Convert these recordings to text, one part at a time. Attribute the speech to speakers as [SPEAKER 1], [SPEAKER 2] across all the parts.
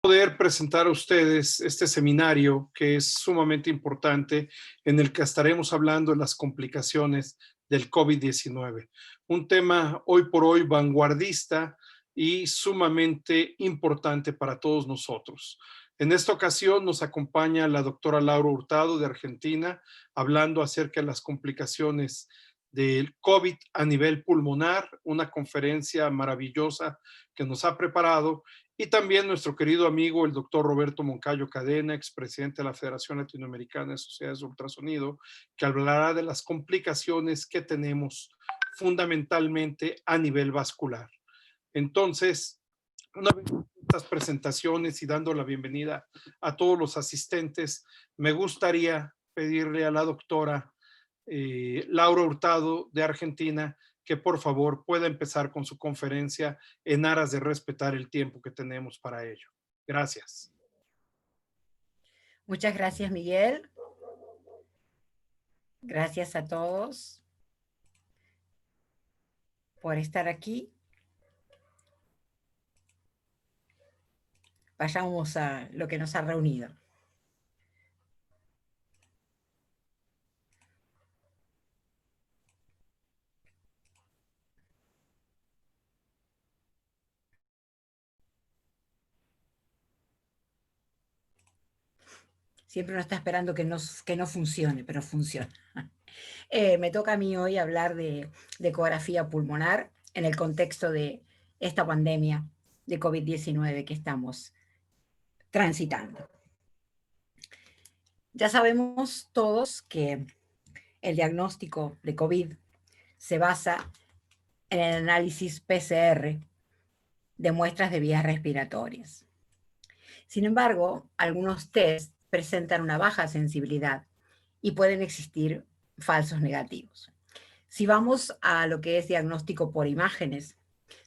[SPEAKER 1] Poder presentar a ustedes este seminario que es sumamente importante, en el que estaremos hablando de las complicaciones del COVID-19. Un tema hoy por hoy vanguardista y sumamente importante para todos nosotros. En esta ocasión nos acompaña la doctora Laura Hurtado de Argentina, hablando acerca de las complicaciones del COVID a nivel pulmonar, una conferencia maravillosa que nos ha preparado, y también nuestro querido amigo, el doctor Roberto Moncayo Cadena, expresidente de la Federación Latinoamericana de Sociedades de Ultrasonido, que hablará de las complicaciones que tenemos fundamentalmente a nivel vascular. Entonces, una vez estas presentaciones y dando la bienvenida a todos los asistentes, me gustaría pedirle a la doctora Laura Hurtado de Argentina que por favor pueda empezar con su conferencia en aras de respetar el tiempo que tenemos para ello. Gracias.
[SPEAKER 2] Muchas gracias, Miguel. Gracias a todos por estar aquí. Vayamos a lo que nos ha reunido. Siempre uno está esperando que no funcione, pero funciona. Me toca a mí hoy hablar de ecografía pulmonar en el contexto de esta pandemia de COVID-19 que estamos transitando. Ya sabemos todos que el diagnóstico de COVID se basa en el análisis PCR de muestras de vías respiratorias. Sin embargo, algunos test presentan una baja sensibilidad y pueden existir falsos negativos. Si vamos a lo que es diagnóstico por imágenes,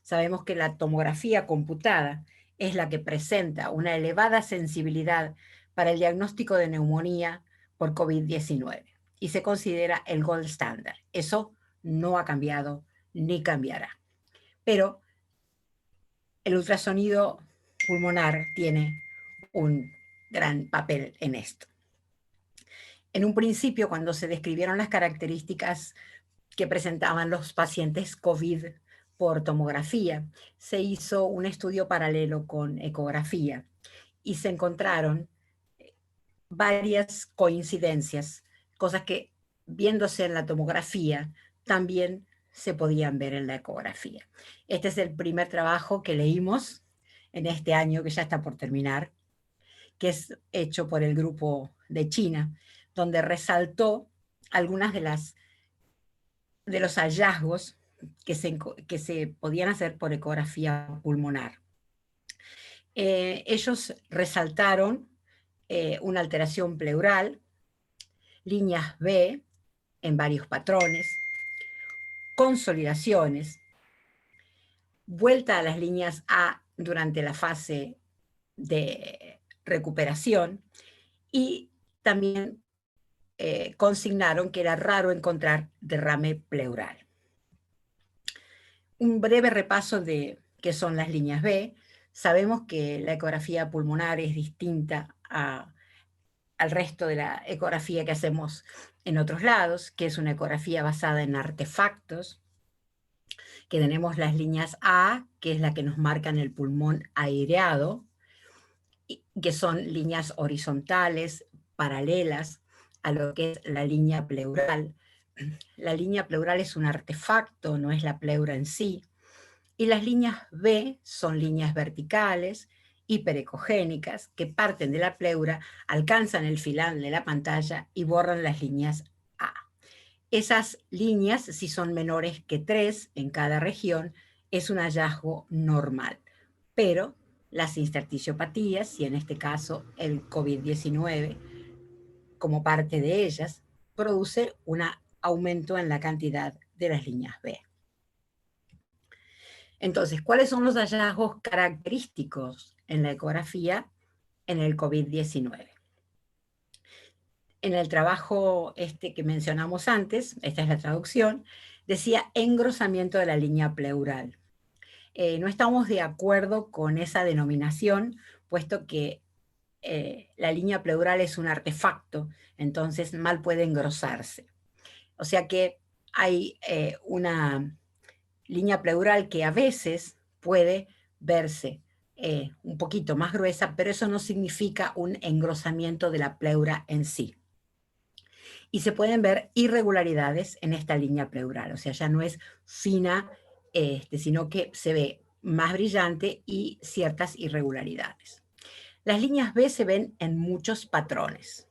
[SPEAKER 2] sabemos que la tomografía computada es la que presenta una elevada sensibilidad para el diagnóstico de neumonía por COVID-19 y se considera el gold standard. Eso no ha cambiado ni cambiará. Pero el ultrasonido pulmonar tiene un gran papel en esto. En un principio, cuando se describieron las características que presentaban los pacientes COVID por tomografía, se hizo un estudio paralelo con ecografía y se encontraron varias coincidencias, cosas que viéndose en la tomografía también se podían ver en la ecografía. Este es el primer trabajo que leímos en este año que ya está por terminar, que es hecho por el grupo de China, donde resaltó algunas de los hallazgos que se podían hacer por ecografía pulmonar. Ellos resaltaron una alteración pleural, líneas B en varios patrones, consolidaciones, vuelta a las líneas A durante la fase de recuperación y también consignaron que era raro encontrar derrame pleural. Un breve repaso de qué son las líneas B. Sabemos que la ecografía pulmonar es distinta al resto de la ecografía que hacemos en otros lados, que es una ecografía basada en artefactos, que tenemos las líneas A, que es la que nos marcan el pulmón aireado, que son líneas horizontales, paralelas a lo que es la línea pleural. La línea pleural es un artefacto, no es la pleura en sí. Y las líneas B son líneas verticales, hiperecogénicas, que parten de la pleura, alcanzan el filán de la pantalla y borran las líneas A. Esas líneas, si son menores que 3 en cada región, es un hallazgo normal. Pero las interstitiopatías, y en este caso el COVID-19, como parte de ellas, produce un aumento en la cantidad de las líneas B. Entonces, ¿cuáles son los hallazgos característicos en la ecografía en el COVID-19? En el trabajo que mencionamos antes, esta es la traducción, decía engrosamiento de la línea pleural. No estamos de acuerdo con esa denominación, puesto que la línea pleural es un artefacto, entonces mal puede engrosarse. O sea que hay una línea pleural que a veces puede verse un poquito más gruesa, pero eso no significa un engrosamiento de la pleura en sí. Y se pueden ver irregularidades en esta línea pleural, o sea, ya no es fina, sino que se ve más brillante y ciertas irregularidades. Las líneas B se ven en muchos patrones.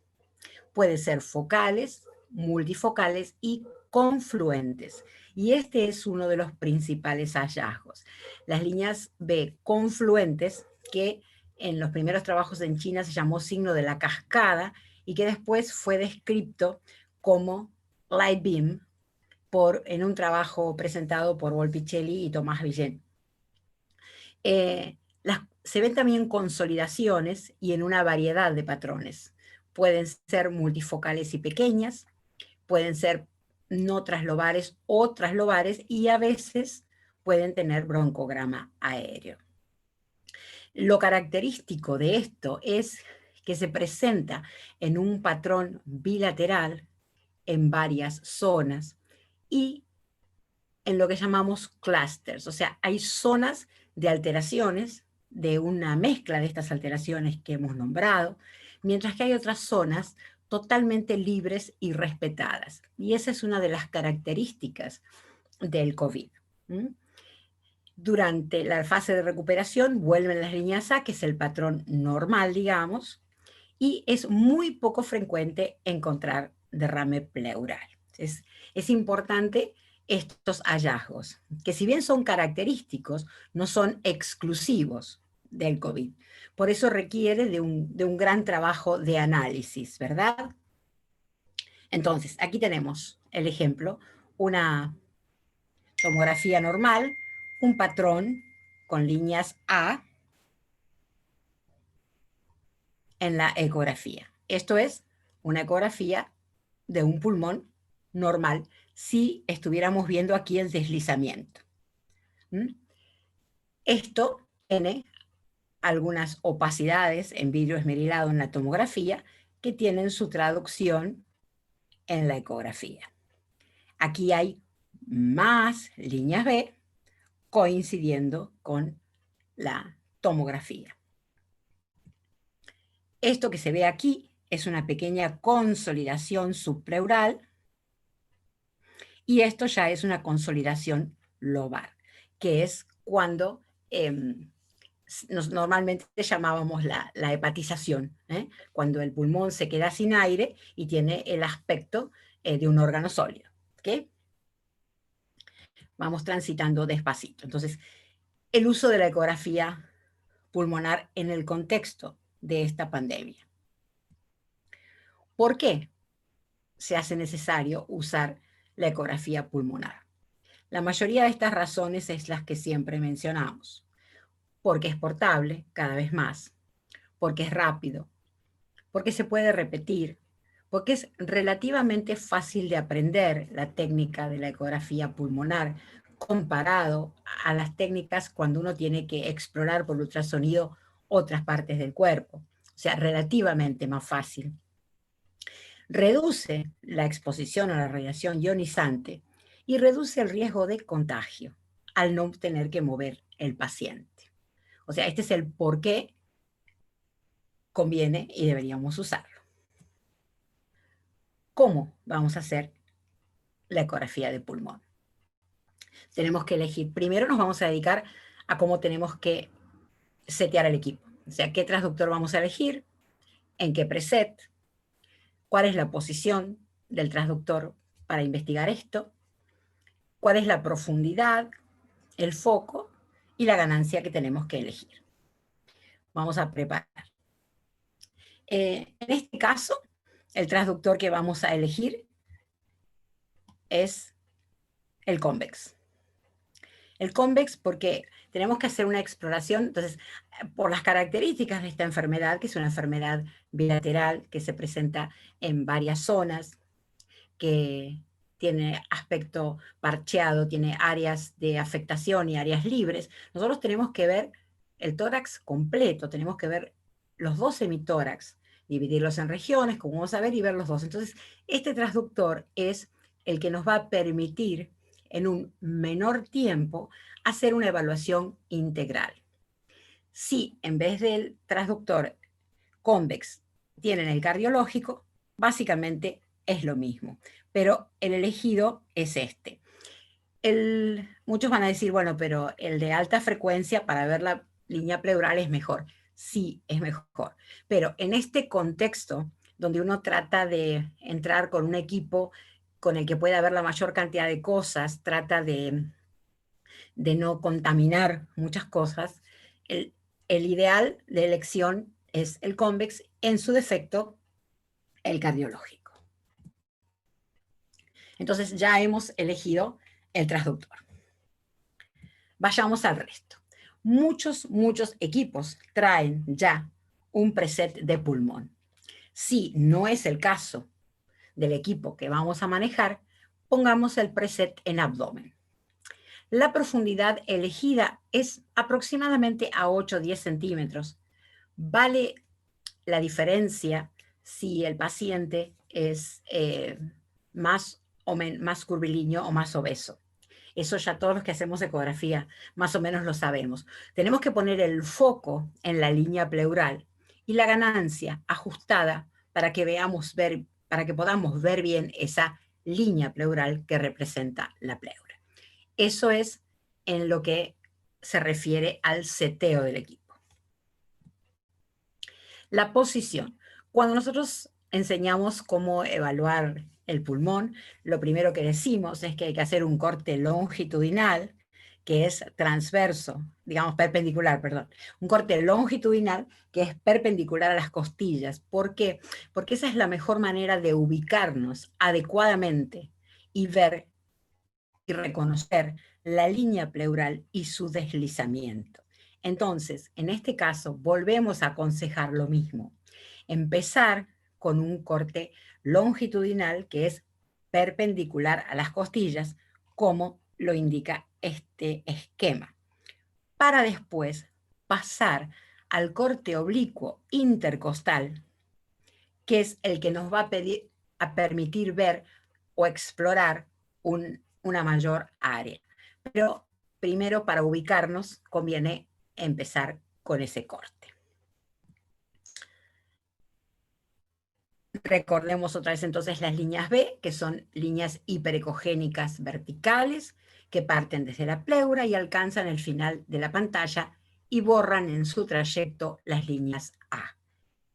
[SPEAKER 2] Pueden ser focales, multifocales y confluentes. Y este es uno de los principales hallazgos. Las líneas B confluentes, que en los primeros trabajos en China se llamó signo de la cascada y que después fue descrito como light beam en un trabajo presentado por Volpicelli y Tomás Villén. Se ven también consolidaciones y en una variedad de patrones. Pueden ser multifocales y pequeñas, pueden ser no traslobares o traslobares y a veces pueden tener broncograma aéreo. Lo característico de esto es que se presenta en un patrón bilateral en varias zonas y en lo que llamamos clusters, o sea, hay zonas de alteraciones, de una mezcla de estas alteraciones que hemos nombrado, mientras que hay otras zonas totalmente libres y respetadas. Y esa es una de las características del COVID. Durante la fase de recuperación vuelven las líneas A, que es el patrón normal, digamos, y es muy poco frecuente encontrar derrame pleural. Es importante estos hallazgos, que si bien son característicos, no son exclusivos del COVID. Por eso requiere de un gran trabajo de análisis, ¿verdad? Entonces, aquí tenemos el ejemplo, una tomografía normal, un patrón con líneas A en la ecografía. Esto es una ecografía de un pulmón normal si estuviéramos viendo aquí el deslizamiento. Esto tiene algunas opacidades en vidrio esmerilado en la tomografía que tienen su traducción en la ecografía. Aquí hay más líneas B coincidiendo con la tomografía. Esto que se ve aquí es una pequeña consolidación subpleural y esto ya es una consolidación lobar, que es cuando normalmente llamábamos la hepatización, cuando el pulmón se queda sin aire y tiene el aspecto de un órgano sólido. ¿Okay? Vamos transitando despacito. Entonces, el uso de la ecografía pulmonar en el contexto de esta pandemia. ¿Por qué se hace necesario usar la ecografía pulmonar? La mayoría de estas razones es las que siempre mencionamos. Porque es portable cada vez más, porque es rápido, porque se puede repetir, porque es relativamente fácil de aprender la técnica de la ecografía pulmonar comparado a las técnicas cuando uno tiene que explorar por ultrasonido otras partes del cuerpo. O sea, relativamente más fácil. Reduce la exposición a la radiación ionizante y reduce el riesgo de contagio al no tener que mover el paciente. O sea, este es el por qué conviene y deberíamos usarlo. ¿Cómo vamos a hacer la ecografía de pulmón? Tenemos que elegir. Primero nos vamos a dedicar a cómo tenemos que setear el equipo. O sea, qué transductor vamos a elegir, en qué preset, cuál es la posición del transductor para investigar esto, cuál es la profundidad, el foco y la ganancia que tenemos que elegir. Vamos a preparar. En este caso, el transductor que vamos a elegir es el convex. El convex porque tenemos que hacer una exploración, entonces, por las características de esta enfermedad, que es una enfermedad bilateral que se presenta en varias zonas, que tiene aspecto parcheado, tiene áreas de afectación y áreas libres. Nosotros tenemos que ver el tórax completo, tenemos que ver los dos hemitórax, dividirlos en regiones, como vamos a ver, y ver los dos. Entonces, este transductor es el que nos va a permitir en un menor tiempo hacer una evaluación integral. Si en vez del transductor convex tienen el cardiológico, básicamente es lo mismo, pero el elegido es este. Muchos van a decir, bueno, pero el de alta frecuencia para ver la línea pleural es mejor. Sí, es mejor. Pero en este contexto, donde uno trata de entrar con un equipo con el que pueda ver la mayor cantidad de cosas, trata de no contaminar muchas cosas, el ideal de elección es el convex, en su defecto, el cardiológico. Entonces ya hemos elegido el transductor. Vayamos al resto. Muchos equipos traen ya un preset de pulmón. Si no es el caso del equipo que vamos a manejar, pongamos el preset en abdomen. La profundidad elegida es aproximadamente a 8 o 10 centímetros. Vale la diferencia si el paciente es más curvilíneo o más obeso. Eso ya todos los que hacemos ecografía más o menos lo sabemos. Tenemos que poner el foco en la línea pleural y la ganancia ajustada para que podamos ver bien esa línea pleural que representa la pleura. Eso es en lo que se refiere al seteo del equipo. La posición. Cuando nosotros enseñamos cómo evaluar el pulmón, lo primero que decimos es que hay que hacer un corte longitudinal, que es transverso, digamos perpendicular, perdón. Un corte longitudinal que es perpendicular a las costillas. ¿Por qué? Porque esa es la mejor manera de ubicarnos adecuadamente y ver y reconocer la línea pleural y su deslizamiento. Entonces, en este caso, volvemos a aconsejar lo mismo. Empezar con un corte longitudinal que es perpendicular a las costillas, como lo indica este esquema, para después pasar al corte oblicuo intercostal, que es el que nos va a permitir ver o explorar una mayor área. Pero primero, para ubicarnos, conviene empezar con ese corte. Recordemos otra vez entonces las líneas B, que son líneas hiperecogénicas verticales, que parten desde la pleura y alcanzan el final de la pantalla y borran en su trayecto las líneas A.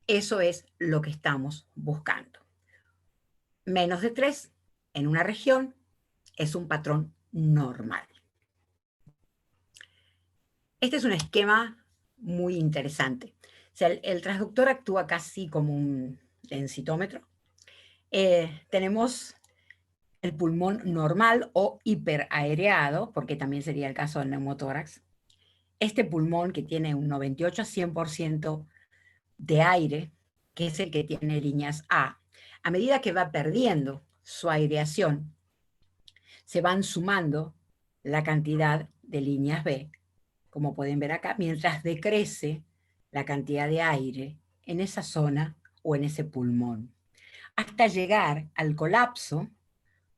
[SPEAKER 2] Eso es lo que estamos buscando. Menos de 3 en una región es un patrón normal. Este es un esquema muy interesante. O sea, el transductor actúa casi como un densitómetro. Tenemos el pulmón normal o hiperaereado, porque también sería el caso del neumotórax. Este pulmón que tiene un 98 a 100% de aire, que es el que tiene líneas a medida que va perdiendo su aireación, se van sumando la cantidad de líneas B, como pueden ver acá, mientras decrece la cantidad de aire en esa zona o en ese pulmón, hasta llegar al colapso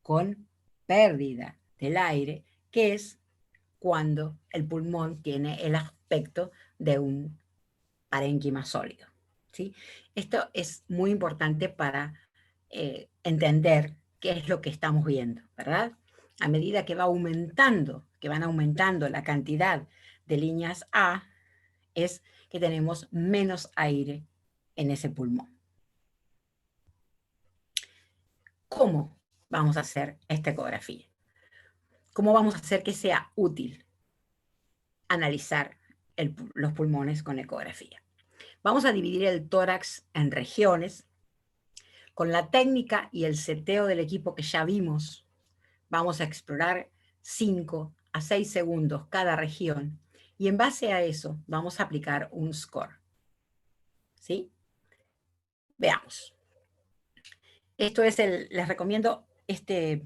[SPEAKER 2] con pérdida del aire, que es cuando el pulmón tiene el aspecto de un parénquima sólido. ¿Sí? Esto es muy importante para entender qué es lo que estamos viendo, ¿verdad? A medida que van aumentando la cantidad de líneas A, es que tenemos menos aire en ese pulmón. ¿Cómo vamos a hacer esta ecografía? ¿Cómo vamos a hacer que sea útil analizar los pulmones con ecografía? Vamos a dividir el tórax en regiones. Con la técnica y el seteo del equipo que ya vimos, vamos a explorar 5 a 6 segundos cada región y en base a eso vamos a aplicar un score. ¿Sí? Veamos. Esto es les recomiendo este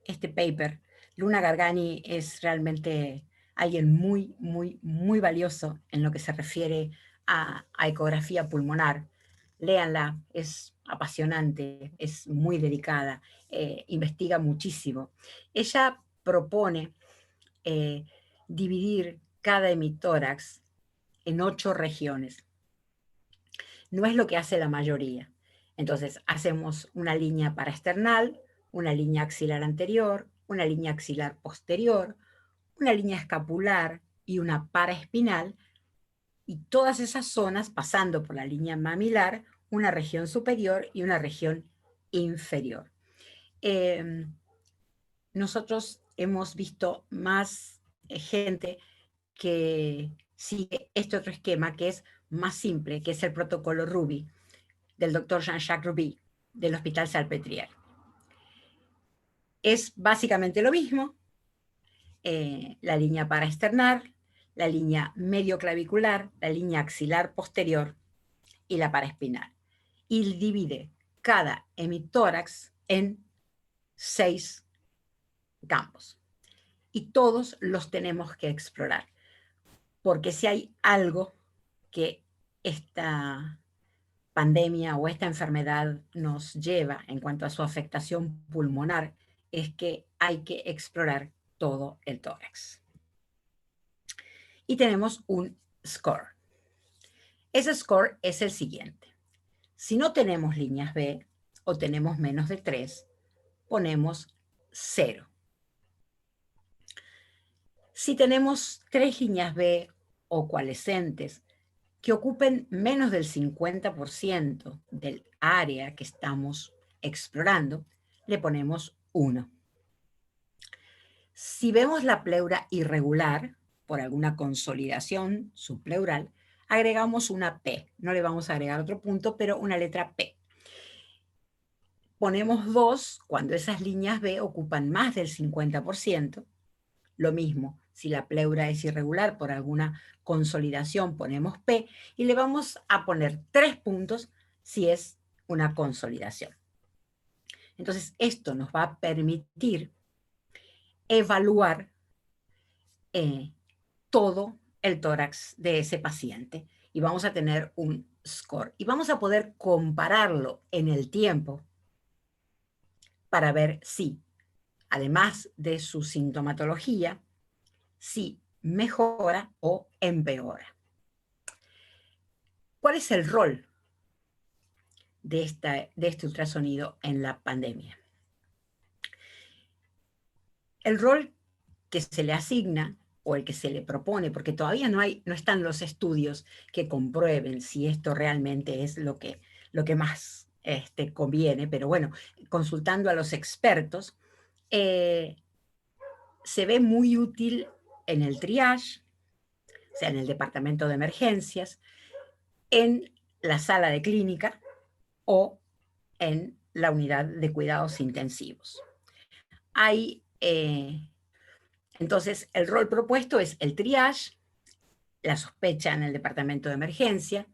[SPEAKER 2] este paper. Luna Gargani es realmente alguien muy, muy, muy valioso en lo que se refiere a ecografía pulmonar. Léanla, es apasionante, es muy dedicada, investiga muchísimo. Ella propone dividir cada hemitórax en 8 regiones. No es lo que hace la mayoría. Entonces, hacemos una línea paraesternal, una línea axilar anterior, una línea axilar posterior, una línea escapular y una paraespinal, y todas esas zonas pasando por la línea mamilar, una región superior y una región inferior. Nosotros hemos visto más gente que sigue este otro esquema que es más simple, que es el protocolo Ruby del doctor Jean-Jacques Ruby del Hospital Salpêtrière. Es básicamente lo mismo, la línea paraesternal, la línea medioclavicular, la línea axilar posterior y la paraespinal. Y divide cada hemitórax en 6 campos. Y todos los tenemos que explorar. Porque si hay algo que esta pandemia o esta enfermedad nos lleva en cuanto a su afectación pulmonar, es que hay que explorar todo el tórax. Y tenemos un score. Ese score es el siguiente. Si no tenemos líneas B o tenemos menos de 3, ponemos 0. Si tenemos 3 líneas B o coalescentes que ocupen menos del 50% del área que estamos explorando, le ponemos 1. Si vemos la pleura irregular, por alguna consolidación subpleural, agregamos una P. No le vamos a agregar otro punto, pero una letra P. Ponemos 2 cuando esas líneas B ocupan más del 50%. Lo mismo, si la pleura es irregular por alguna consolidación, ponemos P, y le vamos a poner 3 puntos si es una consolidación. Entonces, esto nos va a permitir evaluar todo el tórax de ese paciente y vamos a tener un score. Y vamos a poder compararlo en el tiempo para ver si, además de su sintomatología, si mejora o empeora. ¿Cuál es el rol de este ultrasonido en la pandemia? El rol que se le asigna o el que se le propone, porque todavía no están los estudios que comprueben si esto realmente es lo que más conviene, pero bueno, consultando a los expertos, se ve muy útil en el triage, o sea, en el departamento de emergencias, en la sala de clínica o en la unidad de cuidados intensivos. Entonces, el rol propuesto es el triage, la sospecha en el departamento de emergencia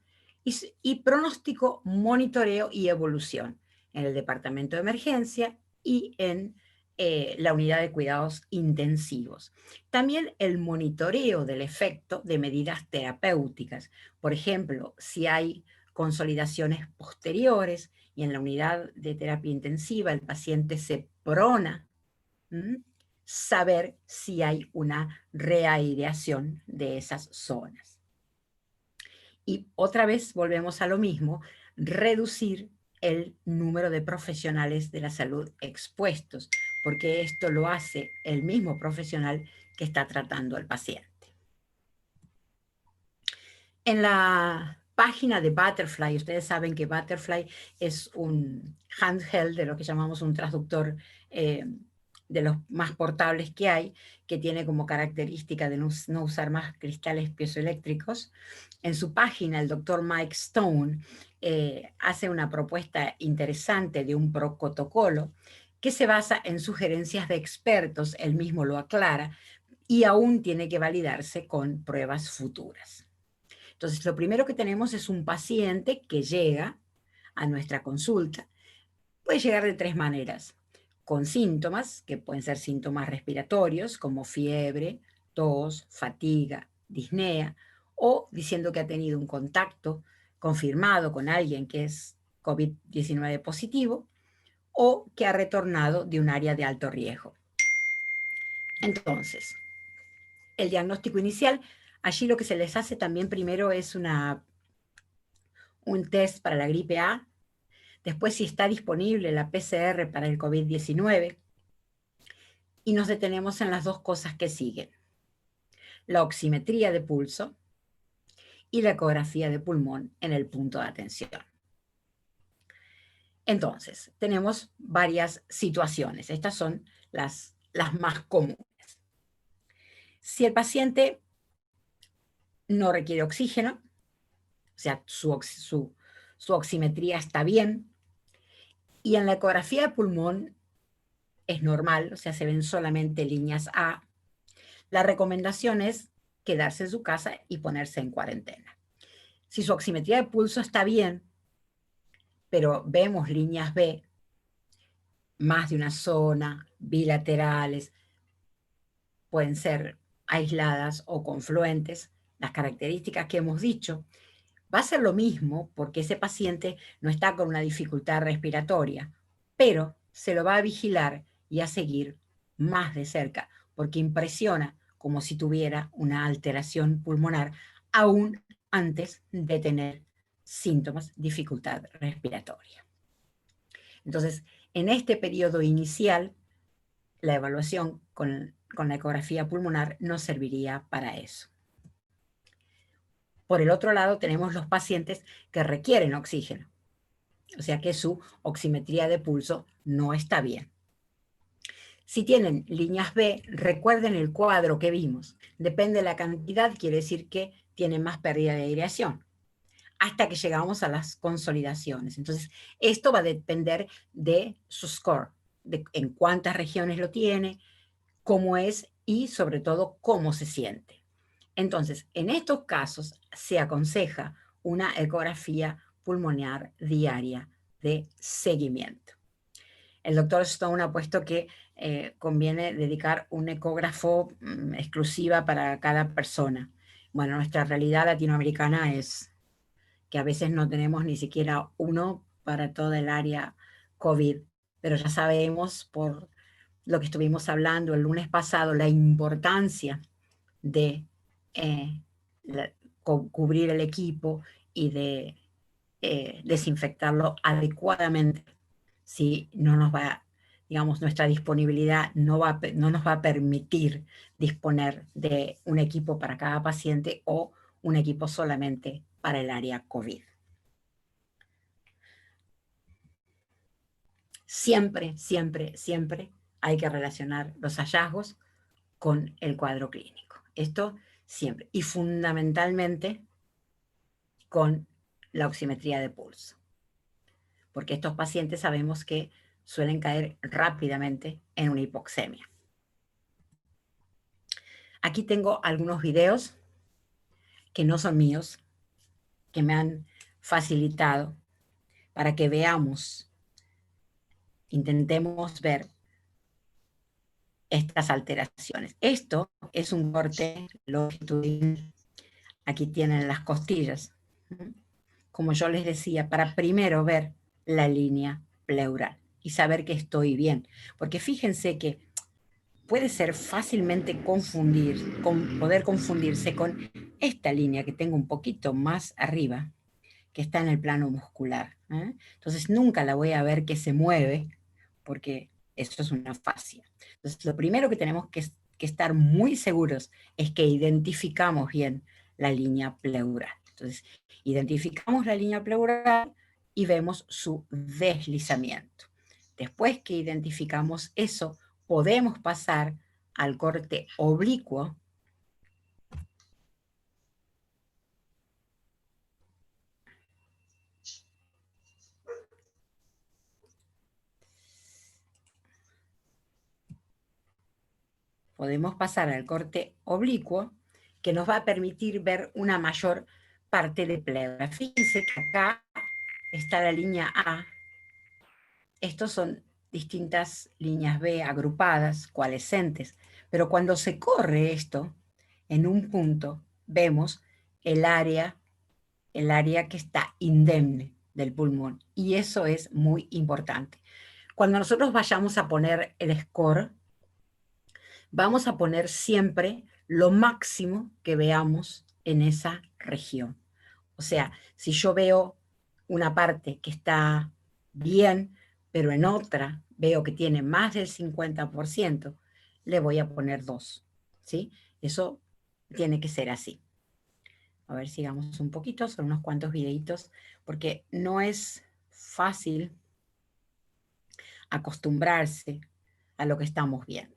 [SPEAKER 2] y pronóstico, monitoreo y evolución en el departamento de emergencia y en la unidad de cuidados intensivos. También el monitoreo del efecto de medidas terapéuticas. Por ejemplo, si hay consolidaciones posteriores y en la unidad de terapia intensiva el paciente se prona, saber si hay una reaireación de esas zonas. Y otra vez volvemos a lo mismo, reducir el número de profesionales de la salud expuestos, porque esto lo hace el mismo profesional que está tratando al paciente. En la página de Butterfly, ustedes saben que Butterfly es un handheld de lo que llamamos un transductor de los más portables que hay, que tiene como característica de no usar más cristales piezoeléctricos. En su página, el doctor Mike Stone hace una propuesta interesante de un protocolo que se basa en sugerencias de expertos, él mismo lo aclara, y aún tiene que validarse con pruebas futuras. Entonces, lo primero que tenemos es un paciente que llega a nuestra consulta. Puede llegar de 3 maneras. con síntomas, que pueden ser síntomas respiratorios, como fiebre, tos, fatiga, disnea, o diciendo que ha tenido un contacto confirmado con alguien que es COVID-19 positivo, o que ha retornado de un área de alto riesgo. Entonces, el diagnóstico inicial, allí lo que se les hace también primero es un test para la gripe A, después si está disponible la PCR para el COVID-19, y nos detenemos en las dos cosas que siguen: la oximetría de pulso y la ecografía de pulmón en el punto de atención. Entonces, tenemos varias situaciones. Estas son las más comunes. Si el paciente no requiere oxígeno, o sea, su oximetría está bien, y en la ecografía de pulmón es normal, o sea, se ven solamente líneas A, la recomendación es quedarse en su casa y ponerse en cuarentena. Si su oximetría de pulso está bien, pero vemos líneas B, más de una zona, bilaterales, pueden ser aisladas o confluentes, las características que hemos dicho, va a ser lo mismo porque ese paciente no está con una dificultad respiratoria, pero se lo va a vigilar y a seguir más de cerca, porque impresiona como si tuviera una alteración pulmonar aún antes de tener síntomas, dificultad respiratoria. Entonces, en este periodo inicial, la evaluación con la ecografía pulmonar nos serviría para eso. Por el otro lado, tenemos los pacientes que requieren oxígeno, o sea que su oximetría de pulso no está bien. Si tienen líneas B, recuerden el cuadro que vimos. Depende de la cantidad, quiere decir que tienen más pérdida de aireación, hasta que llegamos a las consolidaciones. Entonces, esto va a depender de su score, de en cuántas regiones lo tiene, cómo es y sobre todo cómo se siente. Entonces, en estos casos se aconseja una ecografía pulmonar diaria de seguimiento. El doctor Stone ha puesto que conviene dedicar un ecógrafo exclusiva para cada persona. Bueno, nuestra realidad latinoamericana es que a veces no tenemos ni siquiera uno para toda el área COVID, pero ya sabemos por lo que estuvimos hablando el lunes pasado, la importancia de cubrir el equipo y de desinfectarlo adecuadamente. Si no nos va, digamos, nuestra disponibilidad no nos va a permitir disponer de un equipo para cada paciente o un equipo solamente para el área COVID. Siempre, siempre, siempre hay que relacionar los hallazgos con el cuadro clínico. Esto siempre. Y fundamentalmente con la oximetría de pulso. Porque estos pacientes sabemos que suelen caer rápidamente en una hipoxemia. Aquí tengo algunos videos que no son míos, que me han facilitado para que veamos, intentemos ver estas alteraciones. Esto es un corte longitudinal. Aquí tienen las costillas. Como yo les decía, para primero ver la línea pleural y saber que estoy bien. Porque fíjense que puede ser fácilmente poder confundirse con esta línea que tengo un poquito más arriba, que está en el plano muscular. Entonces nunca la voy a ver que se mueve, porque eso es una fascia. Entonces lo primero que tenemos que estar muy seguros es que identificamos bien la línea pleural. Entonces identificamos la línea pleural y vemos su deslizamiento. Después que identificamos eso, podemos pasar al corte oblicuo. Podemos pasar al corte oblicuo, que nos va a permitir ver una mayor parte de pleura. Fíjense que acá está la línea A. Estos son distintas líneas B agrupadas, coalescentes, pero cuando se corre esto, en un punto vemos el área que está indemne del pulmón, y eso es muy importante. Cuando nosotros vayamos a poner el score, vamos a poner siempre lo máximo que veamos en esa región. O sea, si yo veo una parte que está bien, pero en otra veo que tiene más del 50%, le voy a poner 2, ¿sí? Eso tiene que ser así. A ver, sigamos un poquito, son unos cuantos videitos, porque no es fácil acostumbrarse a lo que estamos viendo.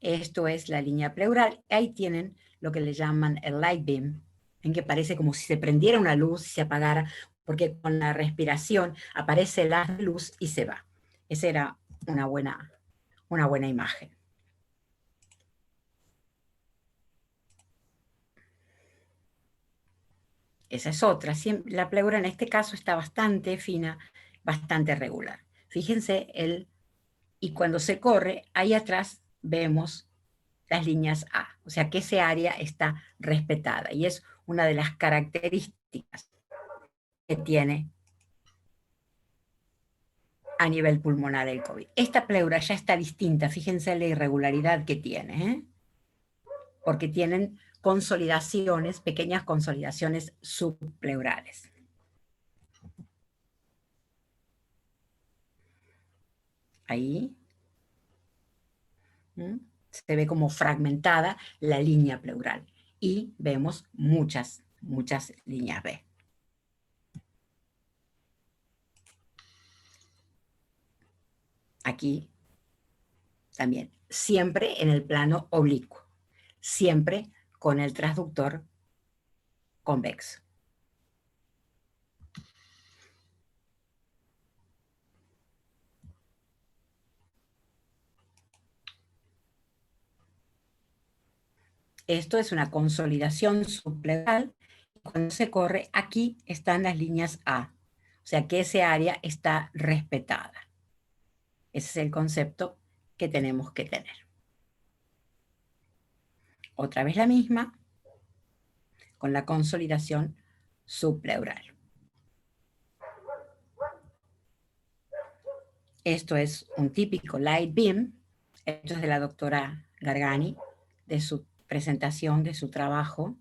[SPEAKER 2] Esto es la línea pleural. Ahí tienen lo que le llaman el light beam, en que parece como si se prendiera una luz y se apagara, porque con la respiración aparece la luz y se va. Esa era una buena imagen. Esa es otra. La pleura en este caso está bastante fina, bastante regular. Fíjense, y cuando se corre, ahí atrás vemos las líneas A, o sea que ese área está respetada y es una de las características que tiene a nivel pulmonar el COVID. Esta pleura ya está distinta, fíjense la irregularidad que tiene, porque tienen consolidaciones, pequeñas consolidaciones subpleurales. Ahí se ve como fragmentada la línea pleural y vemos muchas líneas B. Aquí también, siempre en el plano oblicuo, siempre con el transductor convexo. Esto es una consolidación subpleural. Cuando se corre, aquí están las líneas A. O sea que ese área está respetada. Ese es el concepto que tenemos que tener. Otra vez la misma, con la consolidación subpleural. Esto es un típico light beam. Esto es de la doctora Gargani, de su presentación, de su trabajo.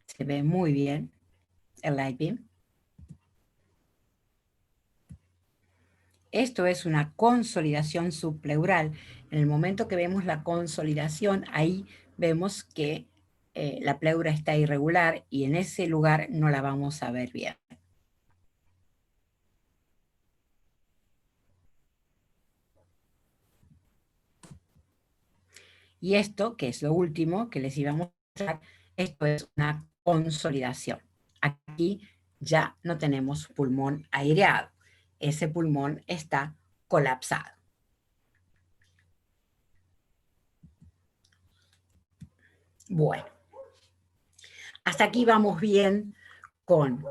[SPEAKER 2] Se ve muy bien el light beam. Esto es una consolidación subpleural. En el momento que vemos la consolidación, ahí vemos que la pleura está irregular y en ese lugar no la vamos a ver bien. Y esto, que es lo último que les íbamos a mostrar, esto es una consolidación. Aquí ya no tenemos pulmón aireado. Ese pulmón está colapsado. Bueno, hasta aquí vamos bien con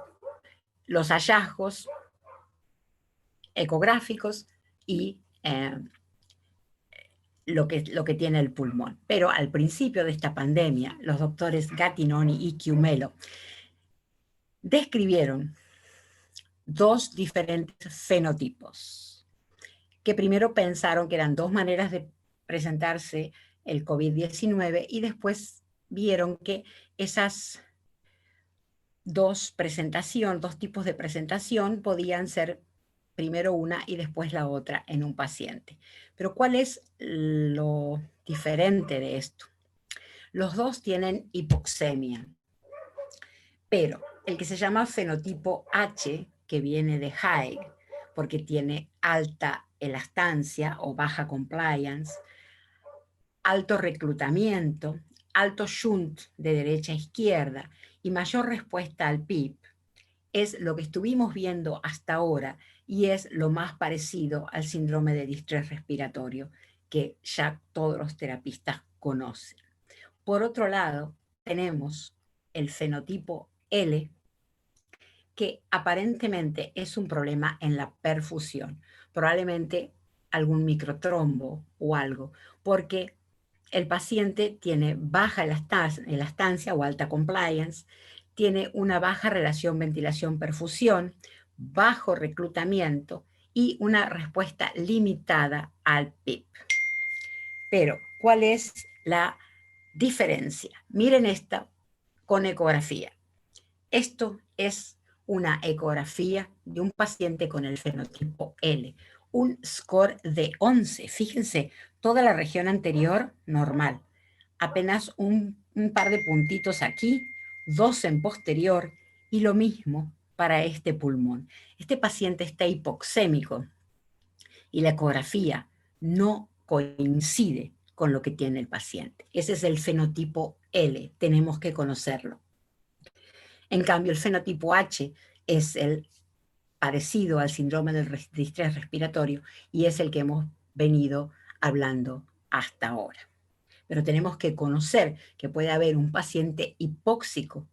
[SPEAKER 2] los hallazgos ecográficos y lo que tiene el pulmón. Pero al principio de esta pandemia, los doctores Gattinoni y Chiumelo describieron dos diferentes fenotipos, que primero pensaron que eran dos maneras de presentarse el COVID-19 y después vieron que esas dos tipos de presentación podían ser primero una y después la otra en un paciente. Pero ¿cuál es lo diferente de esto? Los dos tienen hipoxemia, pero el que se llama fenotipo H, que viene de Haig, porque tiene alta elastancia o baja compliance, alto reclutamiento, alto shunt de derecha a izquierda y mayor respuesta al PIP, es lo que estuvimos viendo hasta ahora y es lo más parecido al síndrome de distrés respiratorio que ya todos los terapistas conocen. Por otro lado, tenemos el fenotipo L, que aparentemente es un problema en la perfusión, probablemente algún microtrombo o algo, porque el paciente tiene baja elastancia o alta compliance, tiene una baja relación ventilación-perfusión, bajo reclutamiento y una respuesta limitada al PIP. Pero, ¿cuál es la diferencia? Miren esta con ecografía. Esto es una ecografía de un paciente con el fenotipo L, un score de 11. Fíjense, toda la región anterior normal, apenas un par de puntitos aquí, 2 en posterior y lo mismo para este pulmón. Este paciente está hipoxémico y la ecografía no coincide con lo que tiene el paciente. Ese es el fenotipo L, tenemos que conocerlo. En cambio, el fenotipo H es el parecido al síndrome del distrés respiratorio y es el que hemos venido hablando hasta ahora. Pero tenemos que conocer que puede haber un paciente hipóxico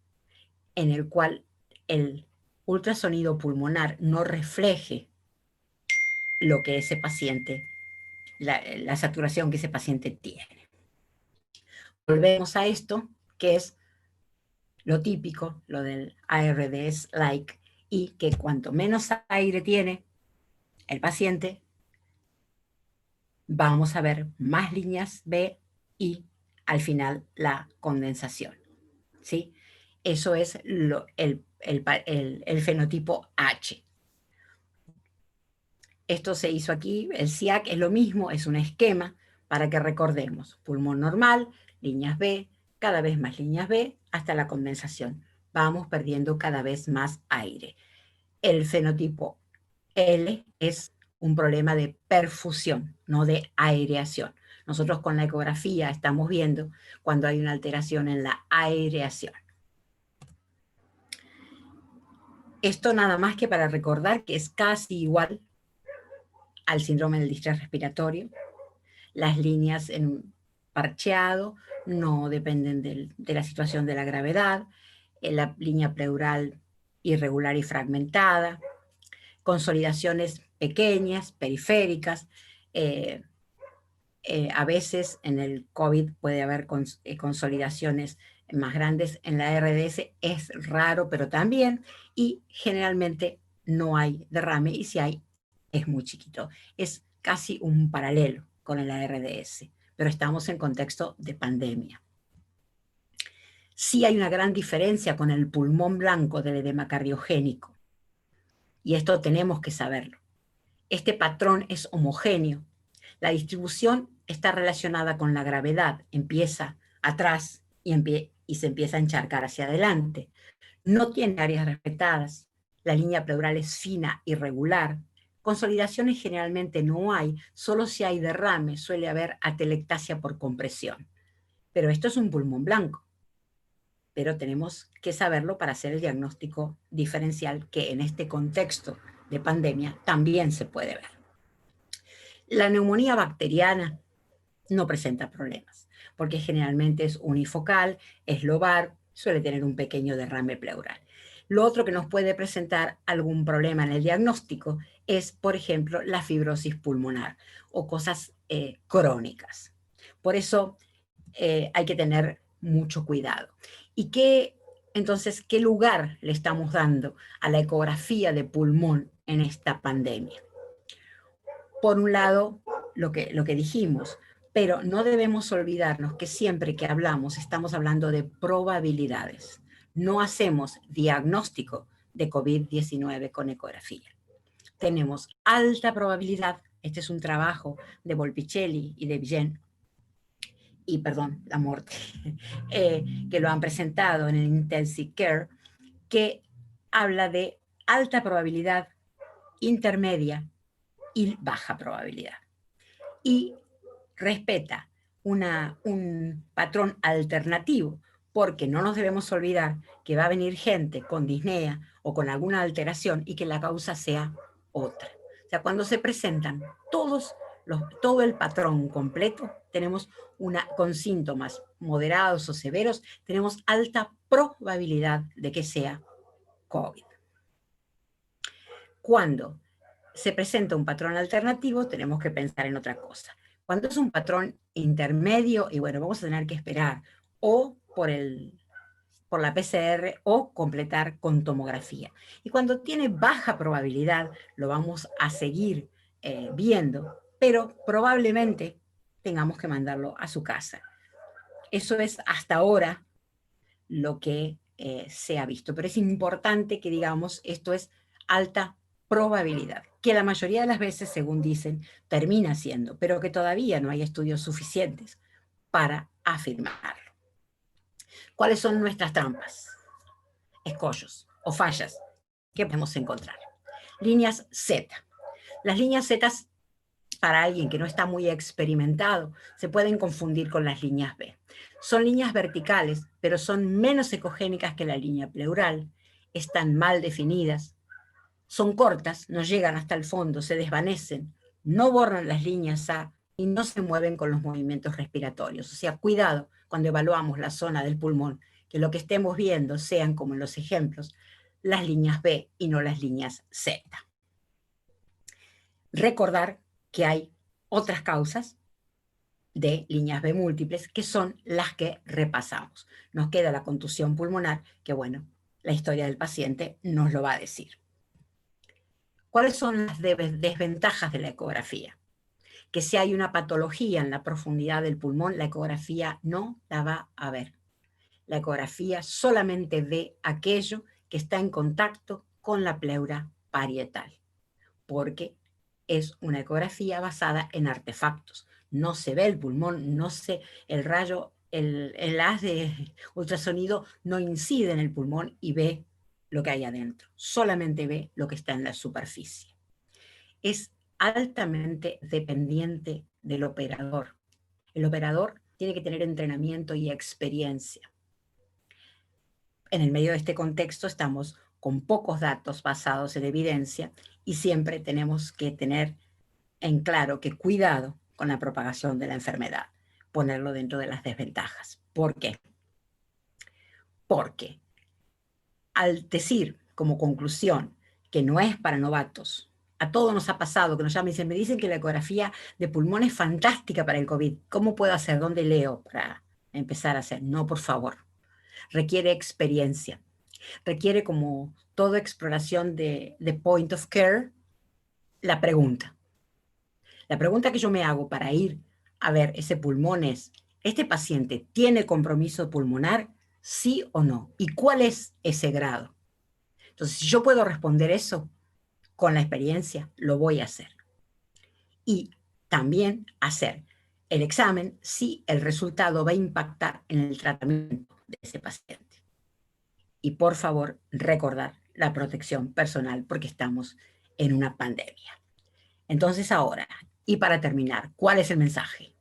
[SPEAKER 2] en el cual el ultrasonido pulmonar no refleje lo que ese paciente, la saturación que ese paciente tiene. Volvemos a esto, que es lo típico, lo del ARDS-like, y que cuanto menos aire tiene el paciente, vamos a ver más líneas B y al final la condensación, ¿sí? Eso es el fenotipo H. Esto se hizo aquí, el SIAC es lo mismo, es un esquema para que recordemos. Pulmón normal, líneas B, cada vez más líneas B, hasta la condensación. Vamos perdiendo cada vez más aire. El fenotipo L es un problema de perfusión, no de aireación. Nosotros con la ecografía estamos viendo cuando hay una alteración en la aireación. Esto nada más que para recordar que es casi igual al síndrome del distrés respiratorio. Las líneas en un parcheado no dependen de la situación de la gravedad, la línea pleural irregular y fragmentada, consolidaciones pequeñas, periféricas. A veces en el COVID puede haber consolidaciones más grandes. En la RDS es raro, pero también, y generalmente no hay derrame, y si hay, es muy chiquito. Es casi un paralelo con el ARDS, pero estamos en contexto de pandemia. Sí hay una gran diferencia con el pulmón blanco del edema cardiogénico, y esto tenemos que saberlo. Este patrón es homogéneo. La distribución está relacionada con la gravedad, empieza atrás y se empieza a encharcar hacia adelante. No tiene áreas respetadas, la línea pleural es fina, irregular. Consolidaciones generalmente no hay, solo si hay derrame suele haber atelectasia por compresión. Pero esto es un pulmón blanco. Pero tenemos que saberlo para hacer el diagnóstico diferencial que en este contexto de pandemia también se puede ver. La neumonía bacteriana no presenta problemas, porque generalmente es unifocal, es lobar, suele tener un pequeño derrame pleural. Lo otro que nos puede presentar algún problema en el diagnóstico es, por ejemplo, la fibrosis pulmonar o cosas crónicas. Por eso hay que tener mucho cuidado. ¿Y entonces qué lugar le estamos dando a la ecografía de pulmón en esta pandemia? Por un lado, lo que dijimos, pero no debemos olvidarnos que siempre que hablamos estamos hablando de probabilidades. No hacemos diagnóstico de COVID-19 con ecografía. Tenemos alta probabilidad, este es un trabajo de Volpicelli y de Villén, y perdón, la muerte, que lo han presentado en el Intensive Care, que habla de alta probabilidad, intermedia y baja probabilidad. Y respeta un patrón alternativo, porque no nos debemos olvidar que va a venir gente con disnea o con alguna alteración y que la causa sea otra. O sea, cuando se presentan todo el patrón completo, tenemos con síntomas moderados o severos, tenemos alta probabilidad de que sea COVID. Cuando se presenta un patrón alternativo, tenemos que pensar en otra cosa. Cuando es un patrón intermedio, y bueno, vamos a tener que esperar o por la PCR o completar con tomografía. Y cuando tiene baja probabilidad, lo vamos a seguir viendo, pero probablemente tengamos que mandarlo a su casa. Eso es hasta ahora lo que se ha visto, pero es importante que digamos esto es alta probabilidad, que la mayoría de las veces, según dicen, termina siendo, pero que todavía no hay estudios suficientes para afirmarlo. ¿Cuáles son nuestras trampas? Escollos o fallas que podemos encontrar. Líneas Z. Las líneas Z, para alguien que no está muy experimentado, se pueden confundir con las líneas B. Son líneas verticales, pero son menos ecogénicas que la línea pleural, están mal definidas, son cortas, no llegan hasta el fondo, se desvanecen, no borran las líneas A y no se mueven con los movimientos respiratorios. O sea, cuidado cuando evaluamos la zona del pulmón, que lo que estemos viendo sean, como en los ejemplos, las líneas B y no las líneas Z. Recordar que hay otras causas de líneas B múltiples, que son las que repasamos. Nos queda la contusión pulmonar, que bueno, la historia del paciente nos lo va a decir. ¿Cuáles son las desventajas de la ecografía? Que si hay una patología en la profundidad del pulmón, la ecografía no la va a ver. La ecografía solamente ve aquello que está en contacto con la pleura parietal, porque es una ecografía basada en artefactos. No se ve el pulmón, no se, el rayo, el haz de ultrasonido no incide en el pulmón y ve lo que hay adentro. Solamente ve lo que está en la superficie. Es altamente dependiente del operador. El operador tiene que tener entrenamiento y experiencia. En el medio de este contexto estamos con pocos datos basados en evidencia y siempre tenemos que tener en claro que cuidado con la propagación de la enfermedad, ponerlo dentro de las desventajas. ¿Por qué? Porque al decir como conclusión que no es para novatos, a todos nos ha pasado que nos llaman y dicen, me dicen que la ecografía de pulmón es fantástica para el COVID, ¿cómo puedo hacer? ¿Dónde leo para empezar a hacer? No, por favor. Requiere experiencia, requiere, como toda exploración de point of care, la pregunta. La pregunta que yo me hago para ir a ver ese pulmón es, ¿este paciente tiene compromiso pulmonar? ¿Sí o no? ¿Y cuál es ese grado? Entonces, si yo puedo responder eso con la experiencia, lo voy a hacer. Y también hacer el examen si el resultado va a impactar en el tratamiento de ese paciente. Y por favor, recordar la protección personal porque estamos en una pandemia. Entonces ahora, y para terminar, ¿cuál es el mensaje?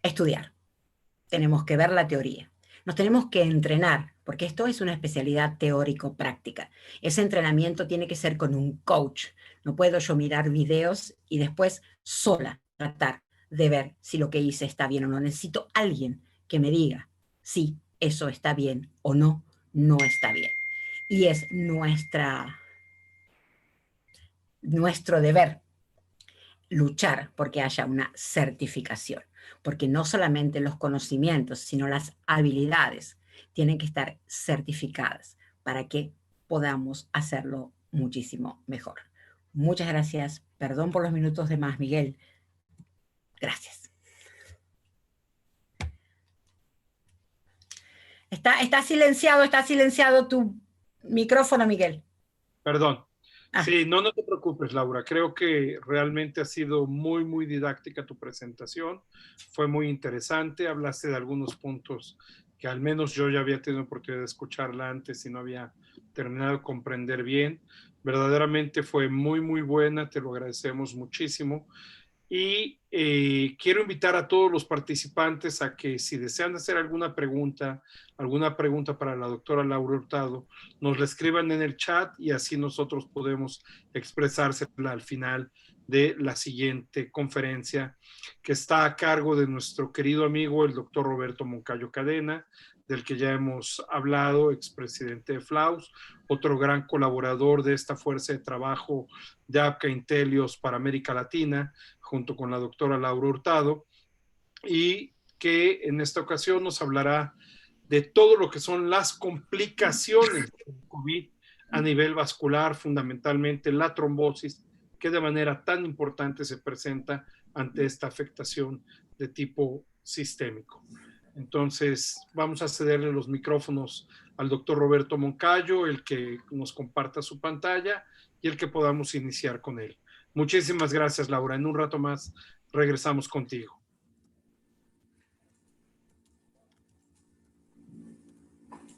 [SPEAKER 2] Estudiar. Tenemos que ver la teoría. Nos tenemos que entrenar, porque esto es una especialidad teórico-práctica. Ese entrenamiento tiene que ser con un coach. No puedo yo mirar videos y después sola tratar de ver si lo que hice está bien o no. Necesito alguien que me diga si eso está bien o no, no está bien. Y es nuestro deber luchar porque haya una certificación, porque no solamente los conocimientos, sino las habilidades tienen que estar certificadas para que podamos hacerlo muchísimo mejor. Muchas gracias. Perdón por los minutos de más, Miguel. Gracias. Está silenciado tu micrófono, Miguel.
[SPEAKER 1] Perdón. Sí, no te preocupes, Laura. Creo que realmente ha sido muy, muy didáctica tu presentación. Fue muy interesante. Hablaste de algunos puntos que al menos yo ya había tenido oportunidad de escucharla antes y no había terminado de comprender bien. Verdaderamente fue muy, muy buena. Te lo agradecemos muchísimo. Y quiero invitar a todos los participantes a que si desean hacer alguna pregunta para la doctora Laura Hurtado, nos la escriban en el chat y así nosotros podemos expresársela al final de la siguiente conferencia que está a cargo de nuestro querido amigo el doctor Roberto Moncayo Cadena, del que ya hemos hablado, expresidente de FLAUS, otro gran colaborador de esta fuerza de trabajo de APCA Intelios para América Latina, junto con la doctora Laura Hurtado, y que en esta ocasión nos hablará de todo lo que son las complicaciones del COVID a nivel vascular, fundamentalmente la trombosis, que de manera tan importante se presenta ante esta afectación de tipo sistémico. Entonces, vamos a cederle los micrófonos al doctor Roberto Moncayo, el que nos comparta su pantalla y el que podamos iniciar con él. Muchísimas gracias, Laura. En un rato más regresamos contigo.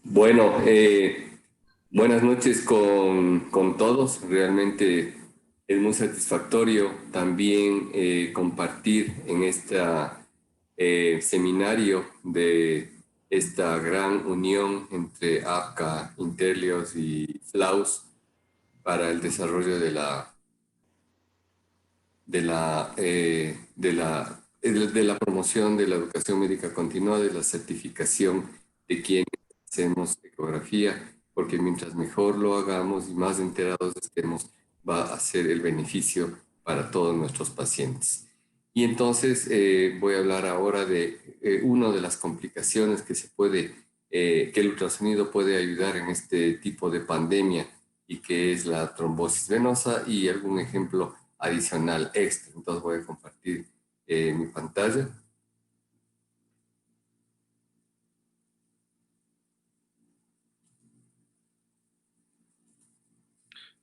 [SPEAKER 3] Bueno, buenas noches con todos. Realmente es muy satisfactorio también compartir en este seminario de esta gran unión entre APCA, Intelios y FLAUS para el desarrollo de la promoción de la educación médica continua, de la certificación de quienes hacemos ecografía, porque mientras mejor lo hagamos y más enterados estemos, va a ser el beneficio para todos nuestros pacientes. Y entonces voy a hablar ahora de una de las complicaciones que el ultrasonido puede ayudar en este tipo de pandemia, y que es la trombosis venosa, y algún ejemplo adicional extra. Entonces voy a compartir mi pantalla.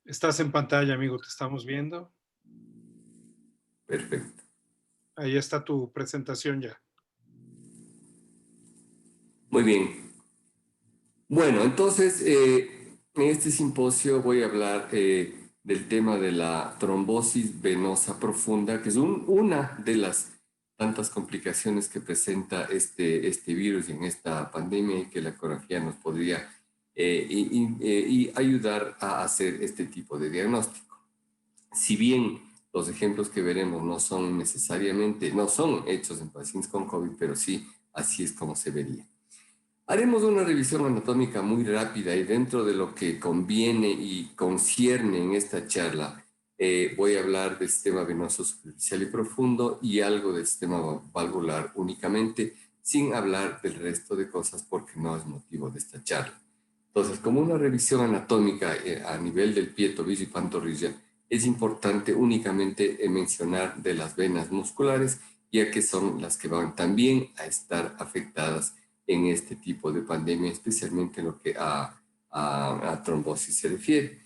[SPEAKER 1] Estás en pantalla, amigo, te estamos viendo.
[SPEAKER 3] Perfecto.
[SPEAKER 1] Ahí está tu presentación ya.
[SPEAKER 3] Muy bien. Bueno, entonces, en este simposio voy a hablar del tema de la trombosis venosa profunda, que es una de las tantas complicaciones que presenta este virus en esta pandemia, y que la ecografía nos podría y ayudar a hacer este tipo de diagnóstico. Si bien los ejemplos que veremos no son hechos en pacientes con COVID, pero sí así es como se vería. Haremos una revisión anatómica muy rápida, y dentro de lo que conviene y concierne en esta charla, voy a hablar del sistema venoso superficial y profundo y algo del sistema valvular únicamente, sin hablar del resto de cosas porque no es motivo de esta charla. Entonces, como una revisión anatómica a nivel del pie, tobillo y pantorrilla, es importante únicamente mencionar de las venas musculares, ya que son las que van también a estar afectadas en este tipo de pandemia, especialmente en lo que a trombosis se refiere.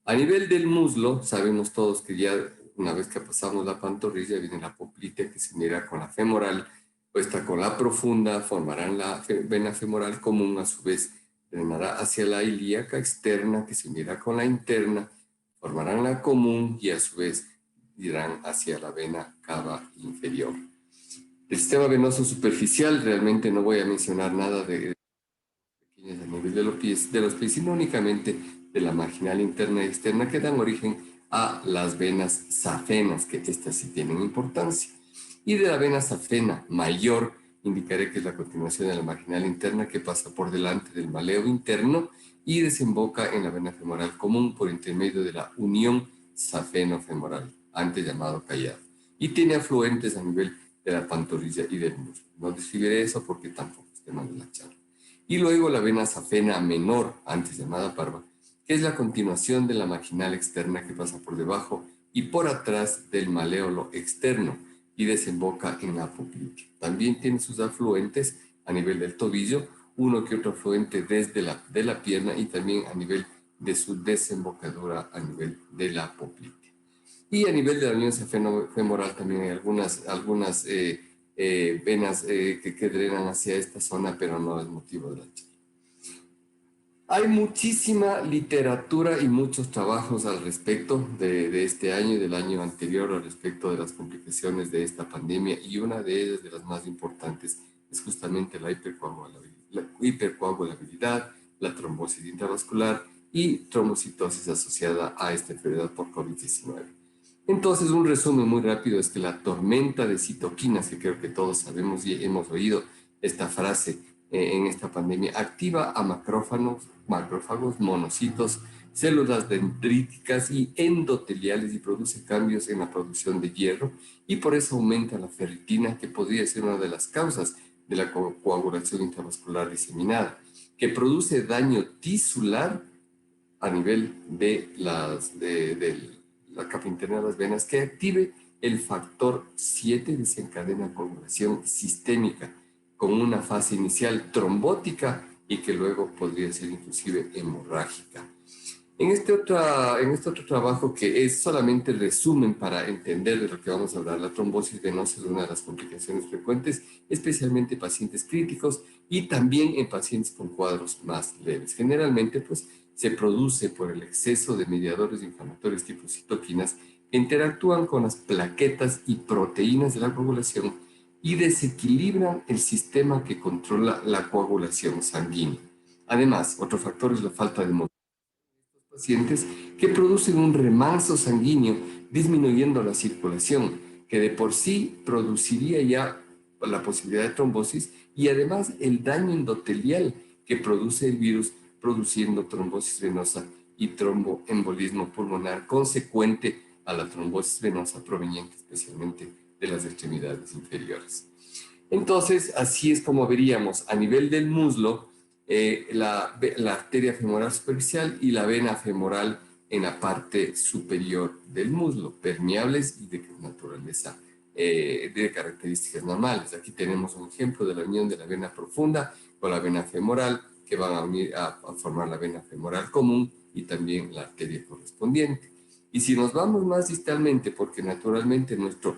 [SPEAKER 3] A nivel del muslo, sabemos todos que ya una vez que pasamos la pantorrilla viene la poplite, que se unirá con la femoral, puesta con la profunda, formarán la vena femoral común, a su vez drenará hacia la ilíaca externa, que se unirá con la interna, formarán la común y a su vez irán hacia la vena cava inferior. El sistema venoso superficial, realmente no voy a mencionar nada de pequeñas a nivel de los pies, sino únicamente de la marginal interna y externa, que dan origen a las venas safenas, que estas sí tienen importancia. Y de la vena safena mayor, indicaré que es la continuación de la marginal interna, que pasa por delante del maleo interno y desemboca en la vena femoral común por intermedio de la unión safeno-femoral, antes llamado callado. Y tiene afluentes a nivel de la pantorrilla y del muslo. No describiré eso porque tampoco es tema de la charla. Y luego la vena safena menor, antes llamada parva, que es la continuación de la marginal externa, que pasa por debajo y por atrás del maléolo externo y desemboca en la poplite. También tiene sus afluentes a nivel del tobillo, uno que otro afluente desde de la pierna, y también a nivel de su desembocadura a nivel de la poplite. Y a nivel de la unión safeno-femoral también hay algunas venas que drenan hacia esta zona, pero no es motivo de la charla. Hay muchísima literatura y muchos trabajos al respecto de este año y del año anterior al respecto de las complicaciones de esta pandemia, y una de ellas, de las más importantes, es justamente la hipercoagulabilidad, la trombosis intravascular y trombocitosis asociada a esta enfermedad por COVID-19. Entonces, un resumen muy rápido es que la tormenta de citoquinas, que creo que todos sabemos y hemos oído esta frase en esta pandemia. Activa a macrófagos, monocitos, células dendríticas y endoteliales y produce cambios en la producción de hierro y por eso aumenta la ferritina, que podría ser una de las causas de la coagulación intravascular diseminada, que produce daño tisular a nivel de la capa interna de las venas, que active el factor 7, desencadena coagulación sistémica con una fase inicial trombótica y que luego podría ser inclusive hemorrágica. En este otro trabajo, que es solamente el resumen para entender de lo que vamos a hablar, la trombosis venosa es una de las complicaciones frecuentes, especialmente en pacientes críticos y también en pacientes con cuadros más leves. Generalmente, pues, se produce por el exceso de mediadores inflamatorios tipo citoquinas que interactúan con las plaquetas y proteínas de la coagulación y desequilibran el sistema que controla la coagulación sanguínea. Además, otro factor es la falta de movilidad pacientes, que producen un remanso sanguíneo disminuyendo la circulación, que de por sí produciría ya la posibilidad de trombosis, y además el daño endotelial que produce el virus, produciendo trombosis venosa y tromboembolismo pulmonar consecuente a la trombosis venosa proveniente especialmente de las extremidades inferiores. Entonces, así es como veríamos a nivel del muslo la arteria femoral superficial y la vena femoral en la parte superior del muslo, permeables y de naturaleza, de características normales. Aquí tenemos un ejemplo de la unión de la vena profunda con la vena femoral, que van a unir a formar la vena femoral común y también la arteria correspondiente. Y si nos vamos más distalmente, porque naturalmente nuestro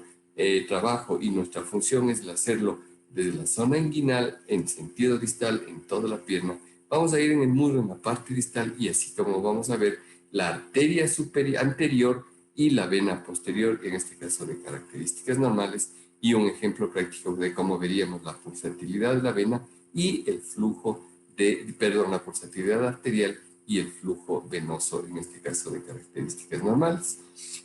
[SPEAKER 3] trabajo y nuestra función es el hacerlo desde la zona inguinal en sentido distal en toda la pierna, vamos a ir en el muslo en la parte distal y así como vamos a ver la arteria superior, anterior y la vena posterior, en este caso de características normales, y un ejemplo práctico de cómo veríamos la pulsatilidad de la vena y el flujo la pulsatilidad arterial y el flujo venoso, en este caso de características normales.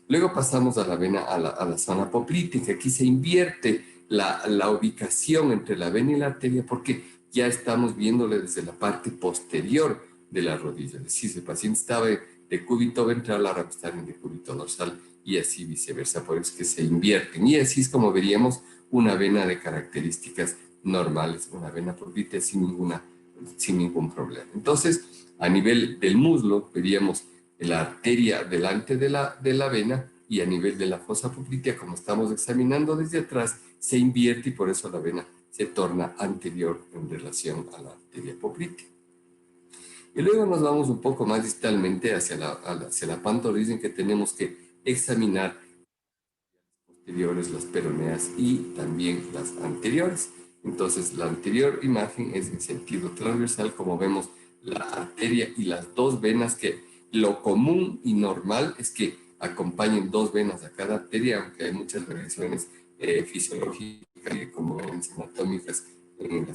[SPEAKER 3] Luego pasamos a la vena, a la zona poplítica. Aquí se invierte la ubicación entre la vena y la arteria porque ya estamos viéndole desde la parte posterior de la rodilla. Es decir, si el paciente estaba de cúbito ventral, ahora está en decúbito dorsal y así viceversa. Por eso es que se invierten. Y así es como veríamos una vena de características normales, una vena poplítea sin ningún problema. Entonces, a nivel del muslo, veríamos la arteria delante de la vena y a nivel de la fosa poplitea, como estamos examinando desde atrás, se invierte y por eso la vena se torna anterior en relación a la arteria poplitea. Y luego nos vamos un poco más distalmente hacia la pantorrilla, en que tenemos que examinar las posteriores, las peroneas y también las anteriores. Entonces, la anterior imagen es en sentido transversal, como vemos la arteria y las dos venas, que lo común y normal es que acompañen dos venas a cada arteria, aunque hay muchas variaciones fisiológicas como anatómicas en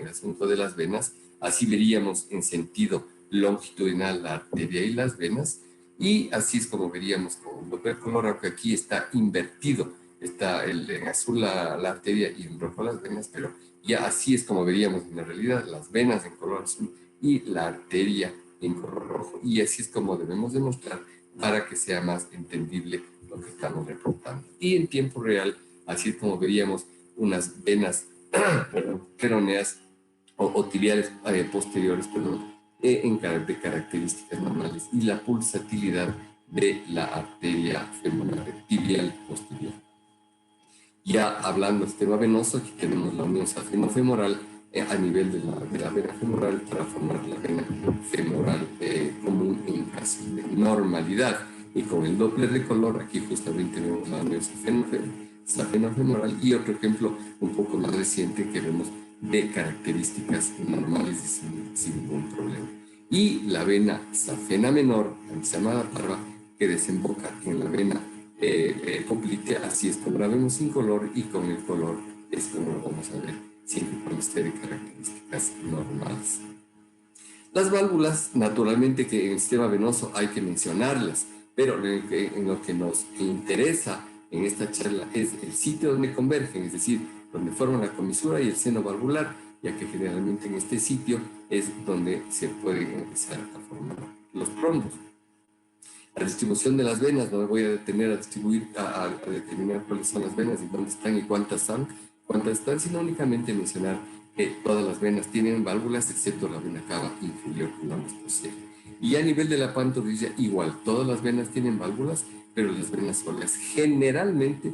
[SPEAKER 3] el asunto de las venas. Así veríamos en sentido longitudinal la arteria y las venas, y así es como veríamos con un doble color, aunque aquí está invertido. Está en azul la arteria y en rojo las venas, pero ya así es como veríamos en la realidad las venas en color azul y la arteria en color rojo. Y así es como debemos demostrar para que sea más entendible lo que estamos reportando. Y en tiempo real, así es como veríamos unas venas peroneas o tibiales posteriores, de características normales, y la pulsatilidad de la arteria femoral tibial posterior. Ya hablando del sistema venoso, aquí tenemos la unión safeno-femoral a nivel de la vena femoral para formar la vena femoral común en caso de normalidad. Y con el Doppler de color, aquí justamente vemos la unión safeno-femoral y otro ejemplo un poco más reciente que vemos de características normales y sin ningún problema. Y la vena safena menor, llamada parva, que desemboca en la vena poplitea, así es como la vemos sin color, y con el color es como lo vamos a ver, siempre cuando esté de características normales. Las válvulas, naturalmente que en el sistema venoso hay que mencionarlas, pero en lo que nos interesa en esta charla es el sitio donde convergen, es decir, donde forman la comisura y el seno valvular, ya que generalmente en este sitio es donde se pueden empezar a formar los trombos. La distribución de las venas, no me voy a detener a determinar cuáles son las venas y dónde están y cuántas están, sino únicamente mencionar que todas las venas tienen válvulas excepto la vena cava inferior que no las posee. Y a nivel de la pantorrilla igual, todas las venas tienen válvulas, pero las venas soleas generalmente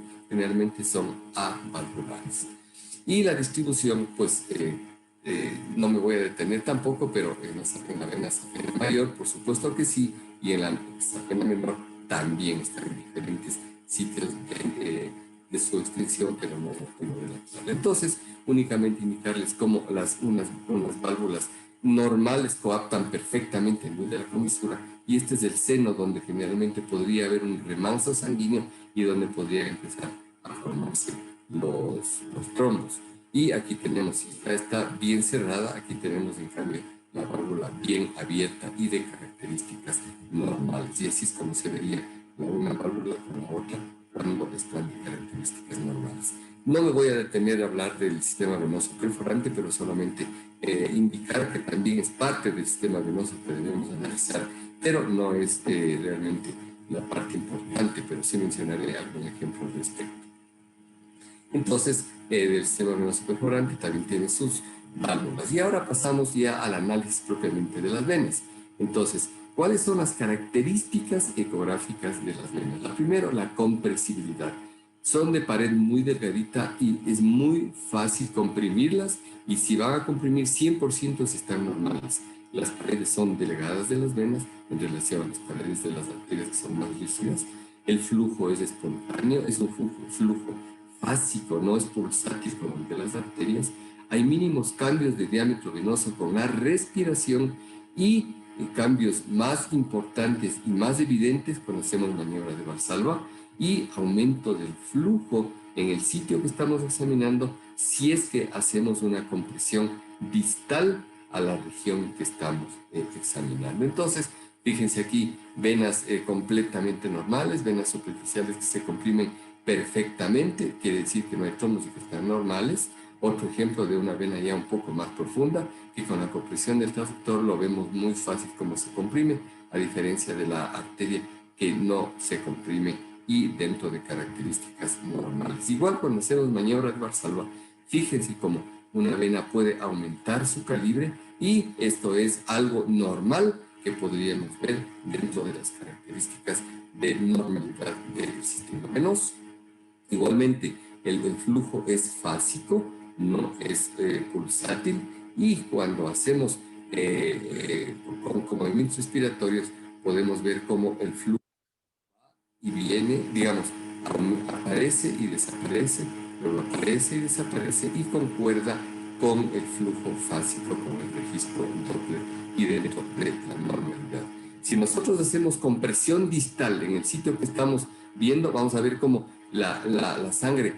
[SPEAKER 3] son avalvulares. Y la distribución, pues no me voy a detener tampoco, pero en la vena safena mayor, por supuesto que sí, y en la safena menor también están en diferentes sitios de su extensión, pero no de la actual. Entonces, únicamente indicarles cómo unas válvulas normales coaptan perfectamente el nivel de la comisura, y este es el seno donde generalmente podría haber un remanso sanguíneo y donde podría empezar a formarse los trombos. Y aquí tenemos, si está bien cerrada, aquí tenemos en cambio la válvula bien abierta y de características normales. Y así es como se vería una válvula con la otra cuando están de características normales. No me voy a detener a hablar del sistema venoso perforante, pero solamente indicar que también es parte del sistema venoso que debemos analizar, pero no es realmente la parte importante, pero sí mencionaré algún ejemplo al respecto. Entonces, el sistema venoso perforante también tiene sus válvulas. Y ahora pasamos ya al análisis propiamente de las venas. Entonces, ¿cuáles son las características ecográficas de las venas? La primera, la compresibilidad. Son de pared muy delgadita y es muy fácil comprimirlas, y si van a comprimir 100% si están normales. Las paredes son delgadas de las venas en relación a las paredes de las arterias que son más rígidas. El flujo es espontáneo, es un flujo básico, no es pulsátil como el de las arterias. Hay mínimos cambios de diámetro venoso con la respiración y cambios más importantes y más evidentes cuando hacemos maniobra de Valsalva, y aumento del flujo en el sitio que estamos examinando si es que hacemos una compresión distal a la región que estamos examinando. Entonces, fíjense aquí, venas completamente normales, venas superficiales que se comprimen perfectamente, quiere decir que no hay trombos y que están normales. Otro ejemplo de una vena ya un poco más profunda, que con la compresión del transductor lo vemos muy fácil cómo se comprime, a diferencia de la arteria que no se comprime y dentro de características normales. Igual cuando hacemos maniobra de Valsalva, fíjense cómo una vena puede aumentar su calibre, y esto es algo normal que podríamos ver dentro de las características de normalidad del sistema venoso. Igualmente, el flujo es fásico, no es pulsátil, y cuando hacemos con movimientos respiratorios podemos ver cómo el flujo y viene, digamos, aparece y desaparece, luego aparece y desaparece, y concuerda con el flujo fásico, con el registro Doppler y dentro de la normalidad. Si nosotros hacemos compresión distal en el sitio que estamos viendo, vamos a ver cómo la sangre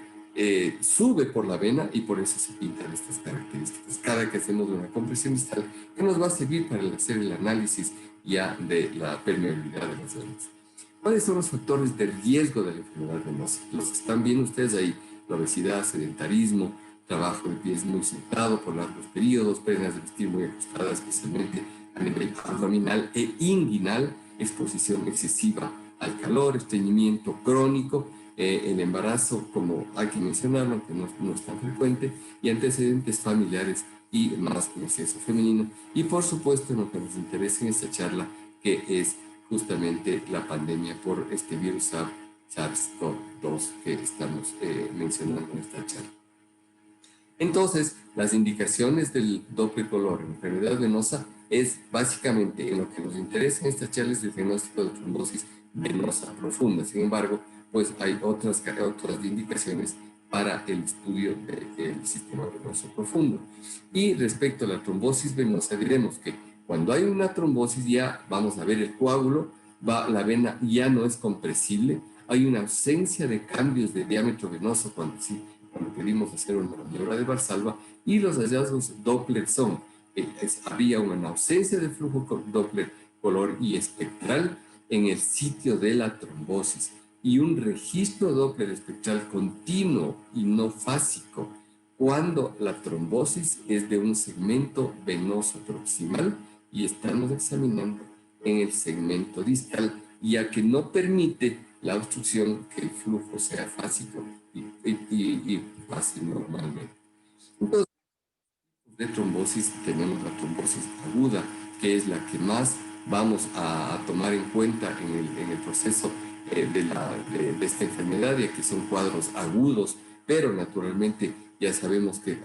[SPEAKER 3] sube por la vena, y por eso se pintan estas características cada que hacemos una compresión distal, que nos va a servir para hacer el análisis ya de la permeabilidad de las venas. ¿Cuáles son los factores de riesgo de la enfermedad venosa? Los están viendo ustedes ahí: la obesidad, sedentarismo, trabajo de pies muy sentado por largos periodos, prendas de vestir muy ajustadas, especialmente a nivel abdominal e inguinal, exposición excesiva al calor, estreñimiento crónico, el embarazo, como hay que mencionarlo, aunque no es tan frecuente, y antecedentes familiares y más con el sexo femenino. Y por supuesto, lo que nos interesa en esta charla, que es justamente la pandemia por este virus SARS-CoV-2 que estamos mencionando en esta charla. Entonces, las indicaciones del Doppler color en enfermedad venosa es básicamente, en lo que nos interesa en esta charla, es el diagnóstico de trombosis venosa profunda. Sin embargo, pues hay otras indicaciones para el estudio del sistema venoso profundo. Y respecto a la trombosis venosa, diremos que cuando hay una trombosis ya vamos a ver el coágulo, la vena ya no es compresible, hay una ausencia de cambios de diámetro venoso cuando pedimos hacer una maniobra de Valsalva, y los hallazgos Doppler son: había una ausencia de flujo Doppler color y espectral en el sitio de la trombosis, y un registro Doppler espectral continuo y no fásico cuando la trombosis es de un segmento venoso proximal y estamos examinando en el segmento distal, ya que no permite la obstrucción que el flujo sea fásico y pase normalmente. Entonces, de trombosis tenemos la trombosis aguda, que es la que más vamos a tomar en cuenta en el proceso de esta enfermedad, ya que son cuadros agudos, pero naturalmente ya sabemos que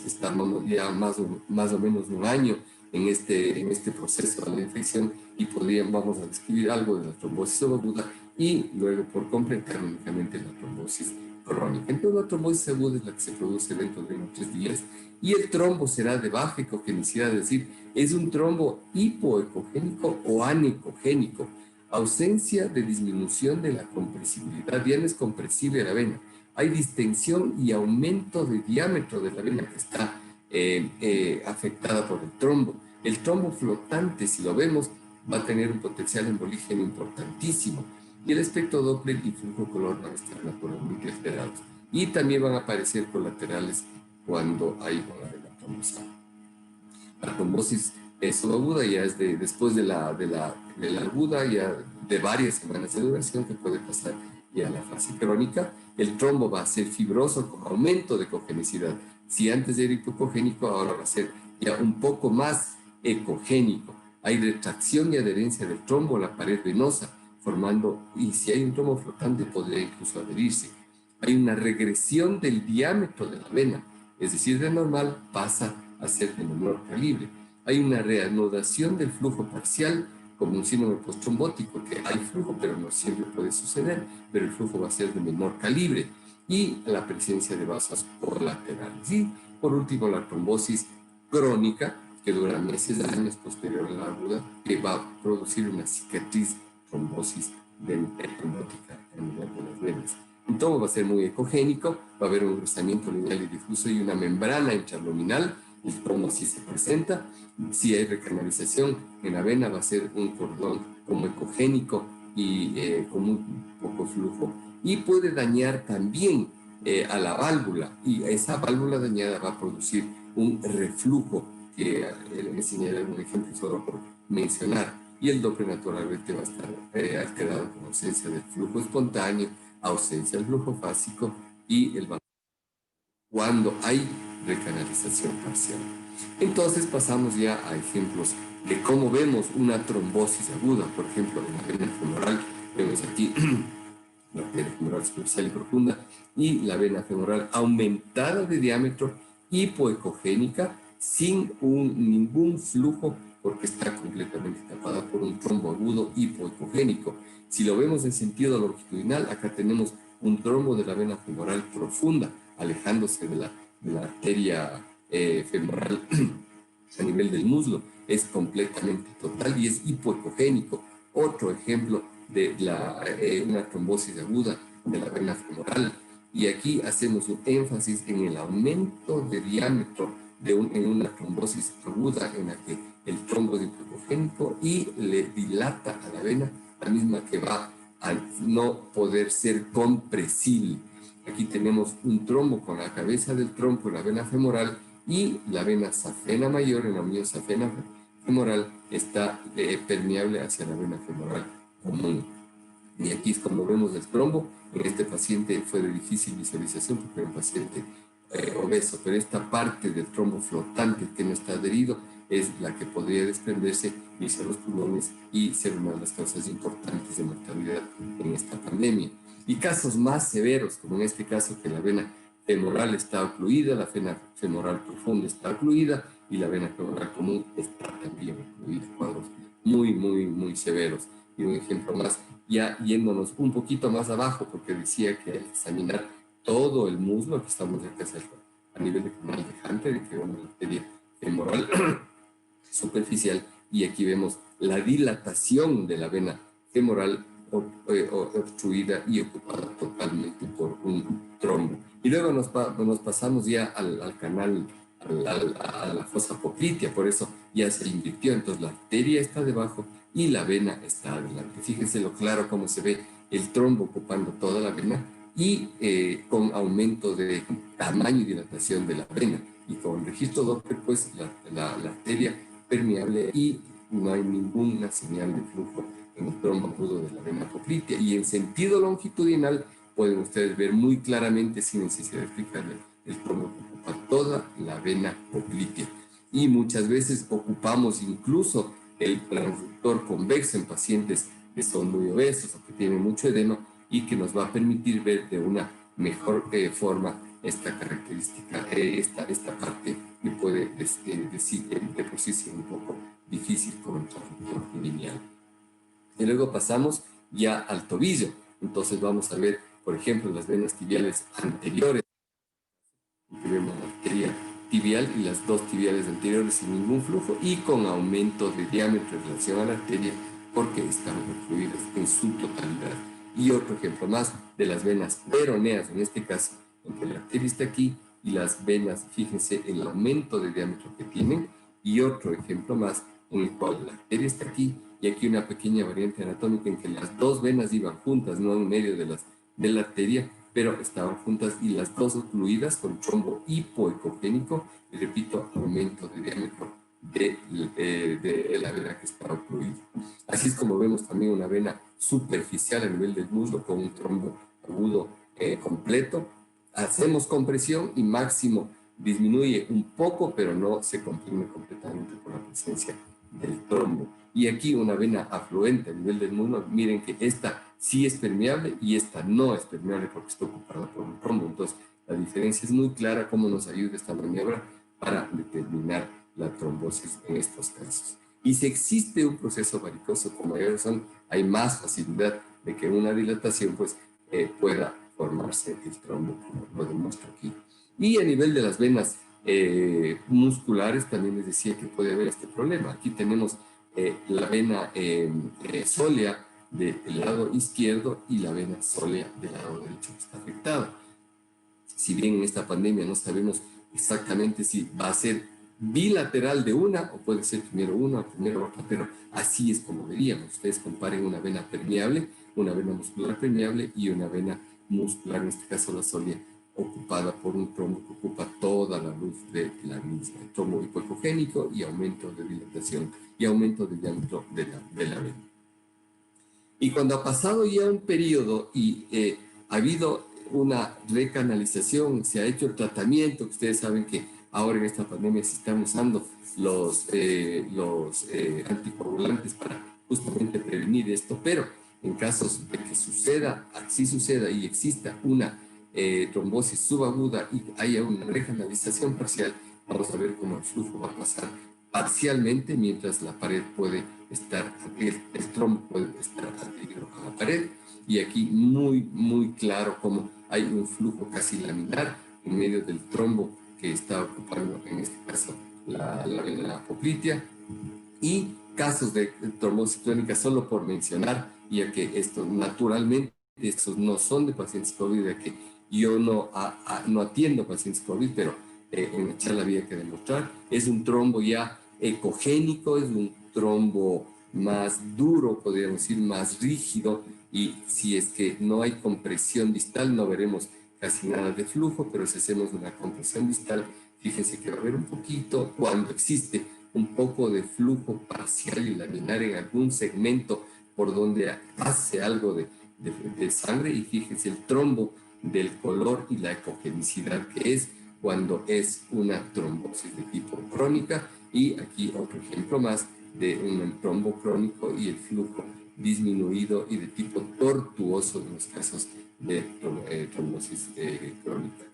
[SPEAKER 3] estamos ya más o menos un año en este proceso de la infección y vamos a describir algo de la trombosis aguda y luego por completar únicamente la trombosis crónica. Entonces la trombosis aguda es la que se produce dentro de unos 3 días y el trombo será de baja ecogenicidad, es decir, es un trombo hipoecogénico o anecogénico, ausencia de disminución de la compresibilidad, ya no es compresible la vena, hay distensión y aumento de diámetro de la vena que está afectada por el trombo. El trombo flotante, si lo vemos, va a tener un potencial embolígeno importantísimo y el espectro Doppler y flujo color van a estar naturalmente alterados. Y también van a aparecer colaterales cuando hay una vena trombosa. La trombosis subaguda ya es después de la aguda, ya de varias semanas de duración que puede pasar ya a la fase crónica. El trombo va a ser fibroso con aumento de ecogenicidad. Si antes era hipocogénico, ahora va a ser ya un poco más ecogénico. Hay retracción y adherencia del trombo a la pared venosa, formando, y si hay un trombo flotante, podría incluso adherirse. Hay una regresión del diámetro de la vena, es decir, de normal pasa a ser de menor calibre. Hay una reanudación del flujo parcial, como un síndrome postrombótico, que hay flujo, pero no siempre puede suceder, pero el flujo va a ser de menor calibre, y la presencia de vasos colaterales. Y por último, la trombosis crónica, que dura meses, años posterior a la aguda, que va a producir una cicatriz trombosis trombótica a nivel de las venas. El trombo va a ser muy ecogénico, va a haber un engrosamiento lineal y difuso y una membrana intraluminal. El trombo así se presenta. Si hay recanalización en la vena, va a ser un cordón como ecogénico y con muy poco flujo. Y puede dañar también a la válvula, y esa válvula dañada va a producir un reflujo, que le señalé un ejemplo solo por mencionar. Y el Doppler naturalmente va a estar alterado con ausencia del flujo espontáneo, ausencia del flujo fásico y el cuando hay recanalización parcial. Entonces pasamos ya a ejemplos de cómo vemos una trombosis aguda. Por ejemplo, en la vena femoral vemos aquí la vena femoral superficial y profunda y la vena femoral aumentada de diámetro, hipoecogénica, sin ningún flujo porque está completamente tapada por un trombo agudo hipoecogénico. Si lo vemos en sentido longitudinal, acá tenemos un trombo de la vena femoral profunda, alejándose de la arteria femoral a nivel del muslo. Es completamente total y es hipoecogénico. Otro ejemplo de una trombosis aguda de la vena femoral. Y aquí hacemos un énfasis en el aumento de diámetro en una trombosis aguda en la que el trombo es hipoecogénico y le dilata a la vena, la misma que va a no poder ser compresible. Aquí tenemos un trombo con la cabeza del tronco en la vena femoral y la vena safena mayor, en la unión safena femoral, está permeable hacia la vena femoral común. Y aquí es cuando vemos el trombo. En este paciente fue de difícil visualización porque era un paciente obeso, pero esta parte del trombo flotante que no está adherido es la que podría desprenderse, irse a los pulmones y ser una de las causas importantes de mortalidad en esta pandemia. Y casos más severos, como en este caso que la vena femoral está ocluida, la vena femoral profunda está ocluida y la vena femoral común está también ocluida, cuadros muy, muy, muy severos. Y un ejemplo más, ya yéndonos un poquito más abajo, porque decía que hay que examinar todo el muslo, que estamos ya cerca a nivel de canal de Hunter, que es una arteria femoral superficial, y aquí vemos la dilatación de la vena femoral obstruida y ocupada totalmente por un trombo. Y luego nos pasamos ya al canal, a la fosa poplitea, por eso ya se invirtió, entonces la arteria está debajo y la vena está adelante. Fíjense lo claro cómo se ve el trombo ocupando toda la vena y con aumento de tamaño y dilatación de la vena. Y con registro Doppler, pues la arteria permeable y no hay ninguna señal de flujo en el trombo agudo de la vena poplitea. Y en sentido longitudinal pueden ustedes ver muy claramente, sin necesidad de explicarle, el trombo que ocupa toda la vena poplitea. Y muchas veces ocupamos incluso el transductor convexo en pacientes que son muy obesos o que tienen mucho edema y que nos va a permitir ver de una mejor forma esta característica, esta parte que puede decir de por sí ser un poco difícil con un transductor lineal. Y luego pasamos ya al tobillo. Entonces vamos a ver, por ejemplo, las venas tibiales anteriores. Vemos la arteria tibial y las dos tibiales anteriores sin ningún flujo y con aumento de diámetro en relación a la arteria porque están obstruidas en su totalidad. Y otro ejemplo más de las venas peroneas, en este caso, en que la arteria está aquí y las venas, fíjense el aumento de diámetro que tienen. Y otro ejemplo más en el cual la arteria está aquí y aquí una pequeña variante anatómica en que las dos venas iban juntas, no en medio de la arteria, pero estaban juntas y las dos ocluidas con trombo hipoecogénico, y repito, aumento de diámetro de la vena que está ocluida. Así es como vemos también una vena superficial a nivel del muslo con un trombo agudo completo. Hacemos compresión y máximo disminuye un poco, pero no se comprime completamente por la presencia del trombo. Y aquí una vena afluente a nivel del muslo, miren que esta sí es permeable y esta no es permeable porque está ocupada por un trombo. Entonces, la diferencia es muy clara cómo nos ayuda esta maniobra para determinar la trombosis en estos casos. Y si existe un proceso varicoso con mayor razón, hay más facilidad de que una dilatación pues, pueda formarse el trombo, como lo demuestro aquí. Y a nivel de las venas musculares, también les decía que puede haber este problema. Aquí tenemos la vena sólea del lado izquierdo y la vena sólea del lado derecho que está afectada. Si bien en esta pandemia no sabemos exactamente si va a ser bilateral de una o puede ser primero una o primero otra, pero así es como veríamos. Ustedes comparen una vena permeable, una vena muscular permeable y una vena muscular, en este caso la sólea, ocupada por un trombo que ocupa toda la luz de la misma. El trombo hipoecogénico y aumento de dilatación y aumento del diámetro de la vena. Y cuando ha pasado ya un periodo y ha habido una recanalización, se ha hecho el tratamiento, que ustedes saben que ahora en esta pandemia se están usando los anticoagulantes para justamente prevenir esto, pero en casos de que suceda, así suceda y exista una trombosis subaguda y haya una recanalización parcial, vamos a ver cómo el flujo va a pasar parcialmente mientras la pared puede estar, el trombo puede estar adherido a la pared. Y aquí muy claro cómo hay un flujo casi laminar en medio del trombo que está ocupando en este caso la poplitea. Y casos de trombosis crónica, solo por mencionar, ya que esto naturalmente, estos no son de pacientes COVID, ya que yo no atiendo pacientes COVID, pero en la charla había que demostrar, es un trombo ya ecogénico, es un trombo más duro, podríamos decir, más rígido, y si es que no hay compresión distal, no veremos casi nada de flujo, pero si hacemos una compresión distal, fíjense que va a haber un poquito, cuando existe un poco de flujo parcial y laminar en algún segmento por donde hace algo de sangre, y fíjense el trombo del color y la ecogenicidad que es cuando es una trombosis de tipo crónica. Y aquí otro ejemplo más de un trombo crónico y el flujo disminuido y de tipo tortuoso en los casos de trombosis crónica.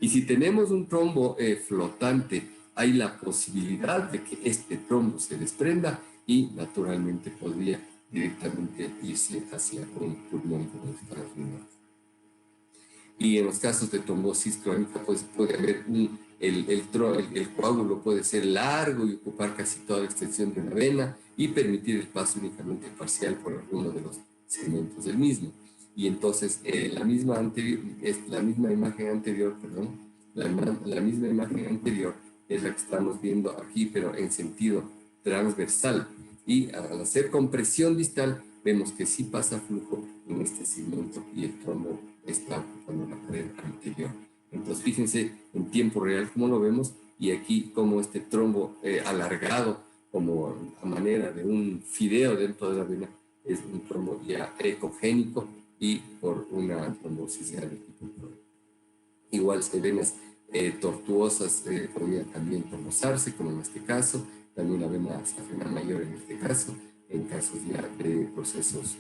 [SPEAKER 3] Y si tenemos un trombo flotante, hay la posibilidad de que este trombo se desprenda y naturalmente podría directamente irse hacia un pulmón como está afirmado. Y en los casos de trombosis crónica, pues puede haber el coágulo puede ser largo y ocupar casi toda la extensión de la vena y permitir el paso únicamente parcial por alguno de los segmentos del mismo. Y entonces la misma imagen anterior es la que estamos viendo aquí, pero en sentido transversal. Y al hacer compresión distal, vemos que sí pasa flujo en este segmento y el trombo está ocupando la pared anterior. Entonces fíjense en tiempo real cómo lo vemos, y aquí como este trombo alargado como a manera de un fideo dentro de la vena es un trombo ya ecogénico y por una trombosis ya de tipo crónico. Igual venas tortuosas podrían también trombosarse, como en este caso, también la vena safena mayor en este caso, en casos ya de procesos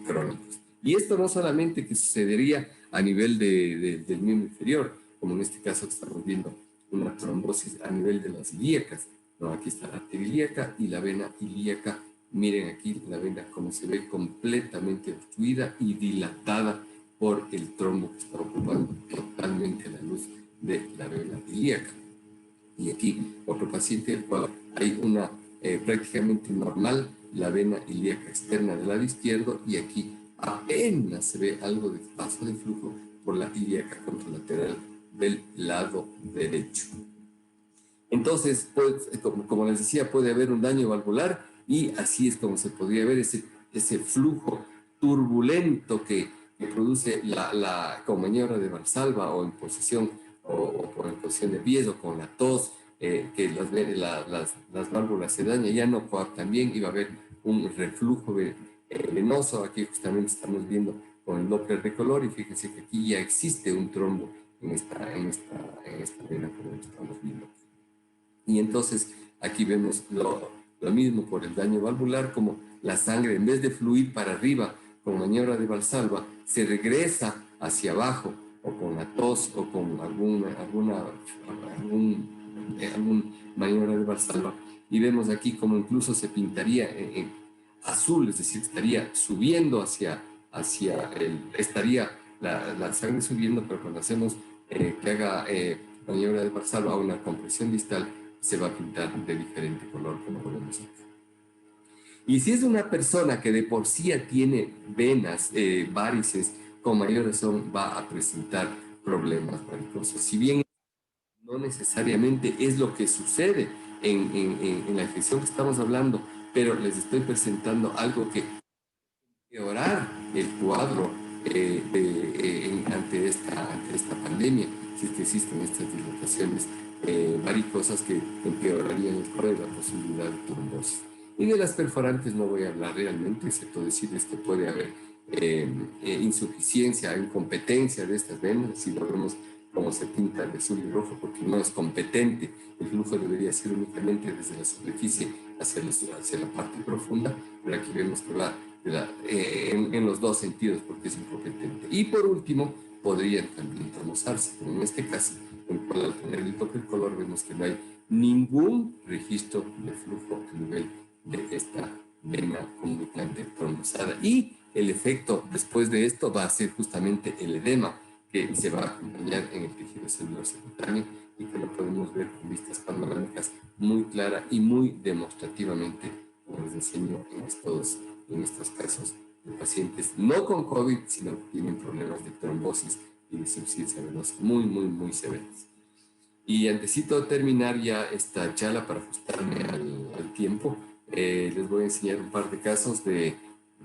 [SPEAKER 3] crónicos. Y esto no solamente que sucedería a nivel del miembro inferior, como en este caso que estamos viendo una trombosis a nivel de las ilíacas, ¿no? Aquí está la arteria ilíaca y la vena ilíaca. Miren aquí la vena como se ve completamente obstruida y dilatada por el trombo que está ocupando totalmente la luz de la vena ilíaca. Y aquí otro paciente del cual hay una prácticamente normal, la vena ilíaca externa del lado izquierdo, y aquí apenas se ve algo de paso de flujo por la ilíaca contralateral del lado derecho. Entonces, pues, como les decía, puede haber un daño valvular, y así es como se podría ver ese flujo turbulento que produce con maniobra de Valsalva o en posición o en posición de pies o con la tos, que las válvulas se dañan, ya no coaptan bien, y va a haber un reflujo venoso. Aquí justamente estamos viendo con el Doppler de color, y fíjense que aquí ya existe un trombo en esta vena, como estamos viendo. Y entonces aquí vemos lo mismo por el daño valvular, como la sangre, en vez de fluir para arriba con maniobra de Valsalva, se regresa hacia abajo, o con la tos o con algún maniobra de Valsalva. Y vemos aquí como incluso se pintaría en azul, es decir, estaría subiendo estaría la sangre subiendo, pero cuando hacemos que haga maniobra de Valsalva a una compresión distal, se va a pintar de diferente color, como lo vemos acá. Y si es una persona que de por sí ya tiene venas, varices, con mayor razón va a presentar problemas varicosos. Si bien no necesariamente es lo que sucede en la infección que estamos hablando, pero les estoy presentando algo que empeorar el cuadro ante esta pandemia, si es que existen estas dilataciones varicosas que empeorarían el cuadro de la posibilidad de trombosis. Y de las perforantes no voy a hablar realmente, excepto decirles que puede haber insuficiencia, incompetencia de estas venas, si lo vemos como se pinta de azul y rojo, porque no es competente. El flujo debería ser únicamente desde la superficie hacia la parte profunda, pero aquí vemos que va en los dos sentidos, porque es incompetente. Y por último, podrían también trombosarse, como en este caso, en el cual al tener el Doppler color vemos que no hay ningún registro de flujo a nivel de esta vena comunicante trombosada. Y el efecto después de esto va a ser justamente el edema, que se va a acompañar en el tejido celular subcutáneo, y que lo podemos ver con vistas panorámicas muy clara y muy demostrativamente, como les enseño en estos casos de pacientes no con COVID, sino que tienen problemas de trombosis y de insuficiencia venosa muy, muy, muy severas. Y antesito de terminar ya esta charla, para ajustarme al tiempo, les voy a enseñar un par de casos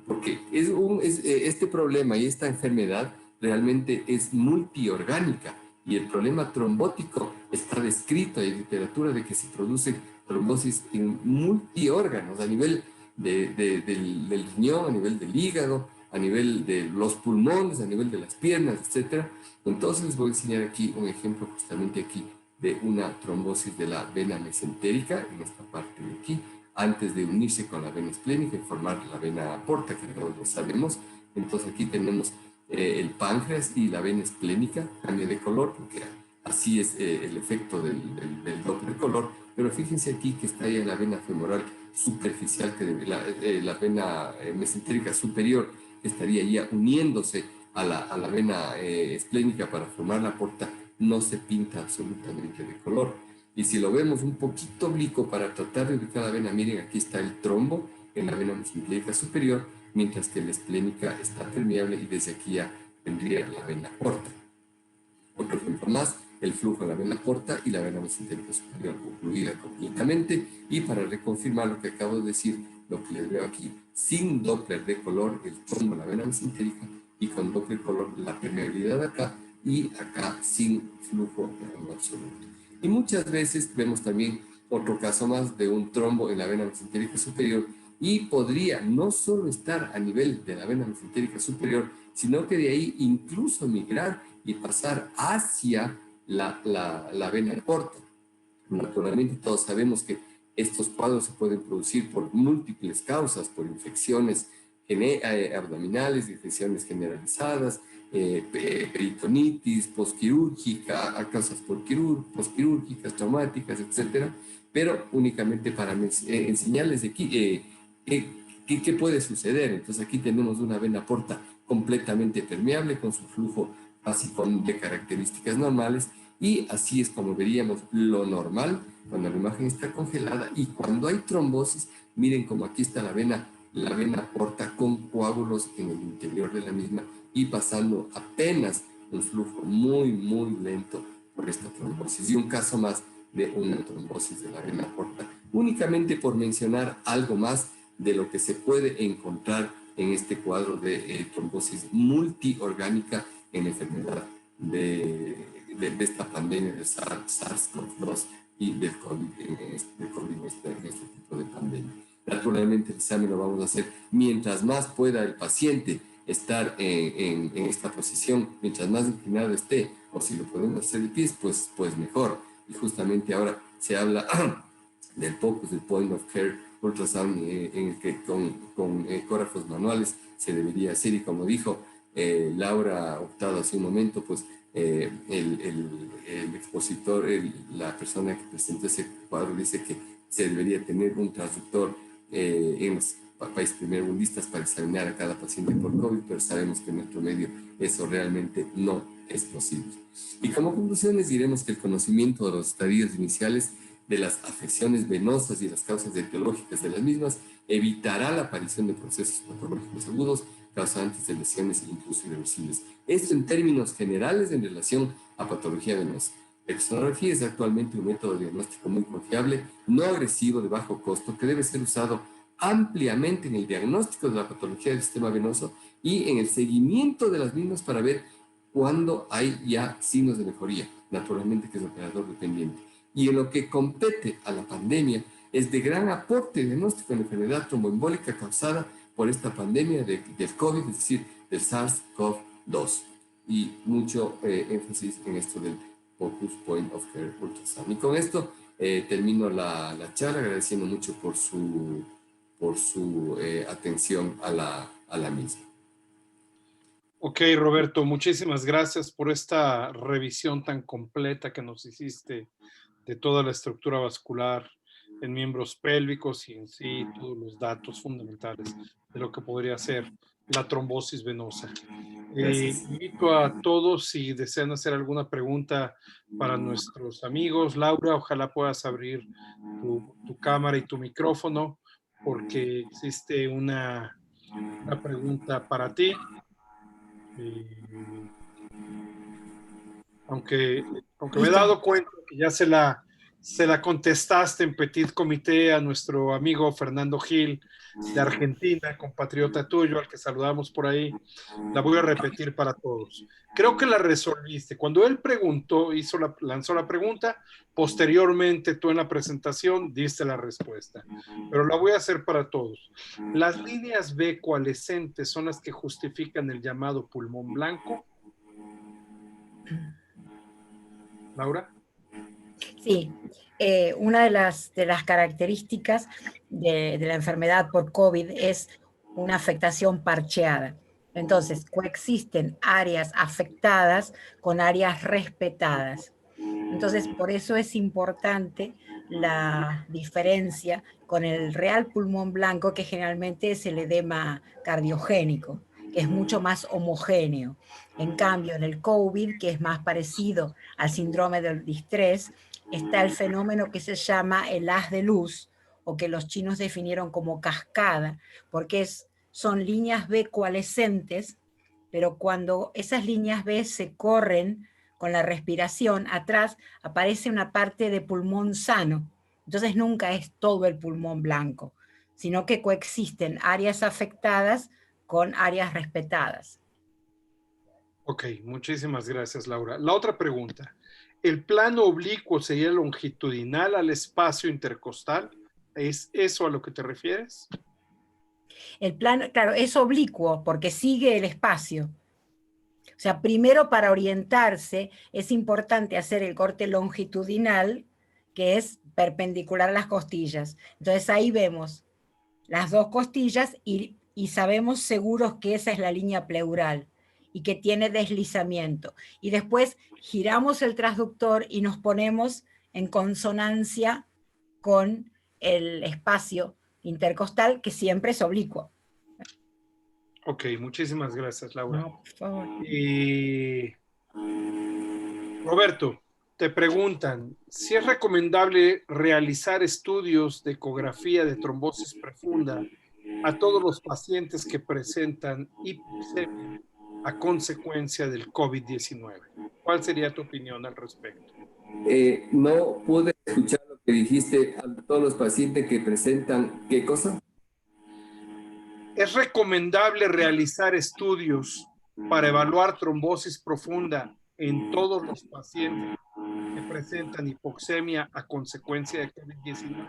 [SPEAKER 3] porque este problema y esta enfermedad realmente es multiorgánica, y el problema trombótico está descrito en literatura de que se produce trombosis en multiórganos, a nivel del riñón, a nivel del hígado, a nivel de los pulmones, a nivel de las piernas, etc. Entonces les voy a enseñar aquí un ejemplo justamente aquí de una trombosis de la vena mesentérica, en esta parte de aquí, antes de unirse con la vena esplénica y formar la vena porta, que todos lo sabemos. Entonces aquí tenemos el páncreas y la vena esplénica, cambia de color porque así es el efecto del Doppler color, pero fíjense aquí que está ya la vena femoral superficial, la vena mesentérica superior, que estaría ya uniéndose a la vena esplénica para formar la porta, no se pinta absolutamente de color. Y si lo vemos un poquito oblicuo para tratar de ubicar la vena, miren, aquí está el trombo en la vena mesentérica superior, mientras que la esplénica está permeable, y desde aquí ya tendría la vena porta. Otro ejemplo más, el flujo de la vena porta y la vena mesentérica superior ocluida completamente. Y para reconfirmar lo que acabo de decir, lo que les veo aquí, sin Doppler de color, el trombo de la vena mesentérica y con doble color, la permeabilidad acá y acá sin flujo en absoluto. Y muchas veces vemos también otro caso más de un trombo en la vena mesentérica superior, y podría no solo estar a nivel de la vena mesentérica superior, sino que de ahí incluso migrar y pasar hacia la vena porta. Naturalmente todos sabemos que estos cuadros se pueden producir por múltiples causas, por infecciones abdominales, infecciones generalizadas, peritonitis postquirúrgica, a causas postquirúrgicas, traumáticas, etcétera, pero únicamente para enseñarles de aquí qué puede suceder. Entonces aquí tenemos una vena porta completamente permeable con su flujo básico de características normales, y así es como veríamos lo normal cuando la imagen está congelada. Y cuando hay trombosis, miren como aquí está la vena porta con coágulos en el interior de la misma y pasando apenas un flujo muy, muy lento por esta trombosis. Y un caso más de una trombosis de la vena porta, únicamente por mencionar algo más de lo que se puede encontrar en este cuadro de trombosis multiorgánica en la enfermedad de esta pandemia de SARS-CoV-2 y del COVID, en este tipo de pandemia. Naturalmente el examen lo vamos a hacer mientras más pueda el paciente estar en esta posición, mientras más inclinado esté, o si lo podemos hacer de pies, pues mejor. Y justamente ahora se habla del POCUS, del Point of Care Ultrasound, en el que con ecógrafos manuales se debería hacer, y como dijo Laura Hurtado hace un momento, pues el expositor, la persona que presentó ese cuadro, dice que se debería tener un transductor en los países primermundistas para examinar a cada paciente por COVID, pero sabemos que en nuestro medio eso realmente no es posible. Y como conclusiones diremos que el conocimiento de los estadios iniciales de las afecciones venosas y las causas etiológicas de las mismas evitará la aparición de procesos patológicos agudos causantes de lesiones e incluso irreversibles. Esto en términos generales en relación a patología venosa. La sonografía es actualmente un método de diagnóstico muy confiable, no agresivo, de bajo costo, que debe ser usado ampliamente en el diagnóstico de la patología del sistema venoso y en el seguimiento de las mismas para ver cuándo hay ya signos de mejoría, naturalmente que es operador dependiente. Y en lo que compete a la pandemia, es de gran aporte diagnóstico en la enfermedad tromboembólica causada por esta pandemia del COVID, es decir, del SARS-CoV-2. Y mucho énfasis en esto del POCUS Point of Care Ultrasound. Y con esto termino la charla, agradeciendo mucho por su atención a la misma.
[SPEAKER 1] Ok, Roberto, muchísimas gracias por esta revisión tan completa que nos hiciste de toda la estructura vascular en miembros pélvicos y en sí todos los datos fundamentales de lo que podría ser la trombosis venosa. Invito a todos, si desean hacer alguna pregunta para nuestros amigos. Laura, ojalá puedas abrir tu cámara y tu micrófono, porque existe una pregunta para ti. Aunque me he dado cuenta que ya se la contestaste en petit comité a nuestro amigo Fernando Gil de Argentina, compatriota tuyo, al que saludamos por ahí, la voy a repetir para todos. Creo que la resolviste. Cuando él preguntó, lanzó la pregunta, posteriormente tú en la presentación diste la respuesta. Pero la voy a hacer para todos. Las líneas B coalescentes son las que justifican el llamado pulmón blanco. Laura.
[SPEAKER 2] Sí, una de las características de la enfermedad por COVID es una afectación parcheada. Entonces, coexisten áreas afectadas con áreas respetadas. Entonces, por eso es importante la diferencia con el real pulmón blanco, que generalmente es el edema cardiogénico, que es mucho más homogéneo. En cambio, en el COVID, que es más parecido al síndrome del distrés, está el fenómeno que se llama el haz de luz, o que los chinos definieron como cascada, porque son líneas B coalescentes, pero cuando esas líneas B se corren con la respiración, atrás aparece una parte de pulmón sano. Entonces nunca es todo el pulmón blanco, sino que coexisten áreas afectadas con áreas respetadas.
[SPEAKER 1] Ok, muchísimas gracias, Laura. La otra pregunta. ¿El plano oblicuo sería longitudinal al espacio intercostal? ¿Es eso a lo que te refieres?
[SPEAKER 2] El plano, claro, es oblicuo porque sigue el espacio. O sea, primero para orientarse es importante hacer el corte longitudinal, que es perpendicular a las costillas. Entonces ahí vemos las dos costillas y sabemos seguros que esa es la línea pleural y que tiene deslizamiento. Y después giramos el transductor y nos ponemos en consonancia con el espacio intercostal, que siempre es oblicuo.
[SPEAKER 1] Ok, muchísimas gracias, Laura.
[SPEAKER 2] No, por favor.
[SPEAKER 1] Y Roberto, te preguntan si es recomendable realizar estudios de ecografía de trombosis profunda a todos los pacientes que presentan hipoxemia a consecuencia del COVID-19. ¿Cuál sería tu opinión al respecto?
[SPEAKER 3] No pude escuchar lo que dijiste a todos los pacientes que presentan, ¿qué cosa?
[SPEAKER 1] ¿Es recomendable realizar estudios para evaluar trombosis profunda en todos los pacientes que presentan hipoxemia a consecuencia de COVID-19?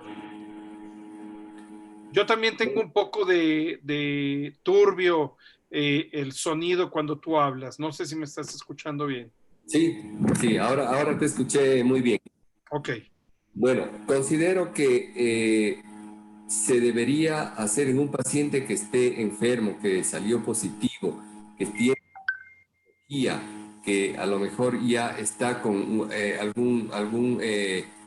[SPEAKER 1] Yo también tengo un poco de turbio el sonido cuando tú hablas. No sé si me estás escuchando bien.
[SPEAKER 3] Sí, sí, ahora te escuché muy bien.
[SPEAKER 1] Ok,
[SPEAKER 3] Bueno, considero que se debería hacer en un paciente que esté enfermo, que salió positivo, que tiene energía, que a lo mejor ya está con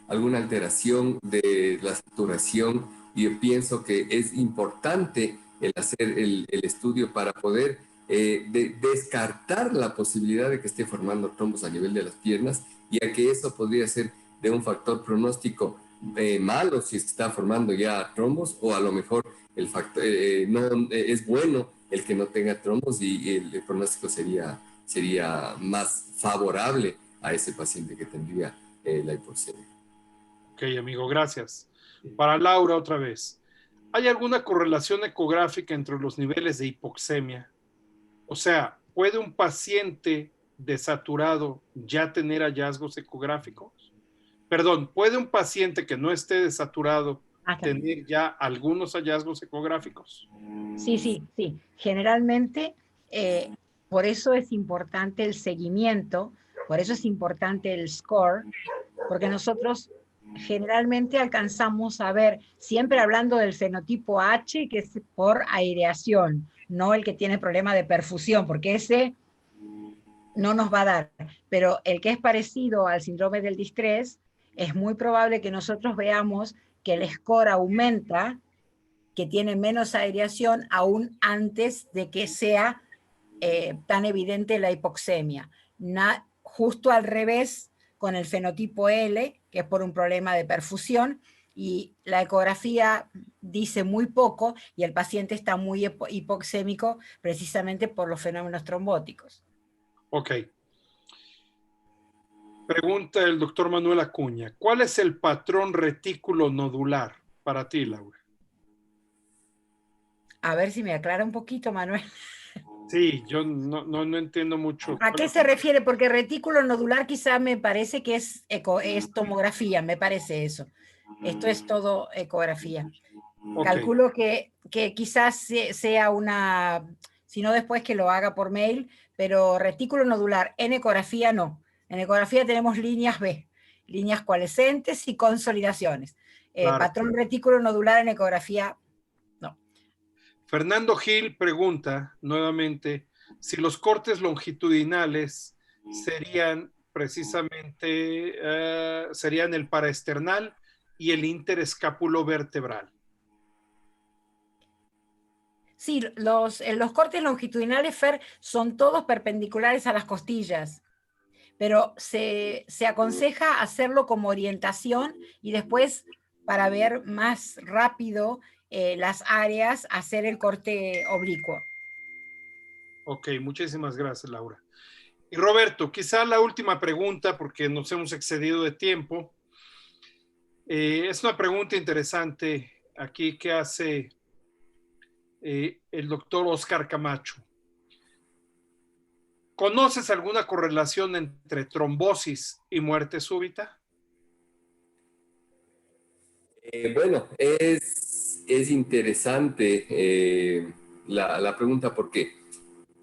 [SPEAKER 3] alguna alteración de la saturación. Y yo pienso que es importante el hacer el estudio para poder descartar la posibilidad de que esté formando trombos a nivel de las piernas, ya que eso podría ser de un factor pronóstico malo si está formando ya trombos, o a lo mejor el factor no es bueno el que no tenga trombos, y el pronóstico sería más favorable a ese paciente que tendría la hipoxemia.
[SPEAKER 1] ok, amigo, gracias. Para Laura, otra vez. ¿Hay alguna correlación ecográfica entre los niveles de hipoxemia? O sea, ¿puede un paciente desaturado ya tener hallazgos ecográficos? Perdón, ¿puede un paciente que no esté desaturado tener ya algunos hallazgos ecográficos?
[SPEAKER 2] Sí, sí, sí. Generalmente, eh, por eso es importante el seguimiento, por eso es importante el score, porque nosotros generalmente alcanzamos a ver, siempre hablando del fenotipo H, que es por aireación, no el que tiene problema de perfusión, porque ese no nos va a dar. Pero el que es parecido al síndrome del distrés, es muy probable que nosotros veamos que el score aumenta, que tiene menos aireación aún antes de que sea tan evidente la hipoxemia. Justo al revés con el fenotipo L, que es por un problema de perfusión, y la ecografía dice muy poco y el paciente está muy hipoxémico precisamente por los fenómenos trombóticos.
[SPEAKER 1] Ok. Pregunta el doctor Manuel Acuña. ¿Cuál es el patrón retículo nodular para ti, Laura?
[SPEAKER 2] A ver si me aclara un poquito, Manuel.
[SPEAKER 1] Sí, yo no entiendo mucho.
[SPEAKER 2] ¿A qué se refiere? Porque retículo nodular quizá me parece que es tomografía, me parece eso. Esto es todo ecografía.
[SPEAKER 1] Ok,
[SPEAKER 2] Calculo que quizás sea una, si no después que lo haga por mail, pero retículo nodular en ecografía no. En ecografía tenemos líneas B, líneas coalescentes y consolidaciones.
[SPEAKER 1] claro.
[SPEAKER 2] Patrón retículo nodular en ecografía no.
[SPEAKER 1] Fernando Gil pregunta nuevamente si los cortes longitudinales serían precisamente, serían el paraesternal y el interescapulovertebral.
[SPEAKER 2] Sí, los cortes longitudinales, Fer, son todos perpendiculares a las costillas, pero se aconseja hacerlo como orientación y después, para ver más rápido las áreas, hacer el corte oblicuo.
[SPEAKER 1] Ok, muchísimas gracias, Laura. Y Roberto, quizá la última pregunta, porque nos hemos excedido de tiempo. Es una pregunta interesante aquí que hace el doctor Oscar Camacho. ¿Conoces alguna correlación entre trombosis y muerte súbita?
[SPEAKER 3] Bueno, es interesante la pregunta porque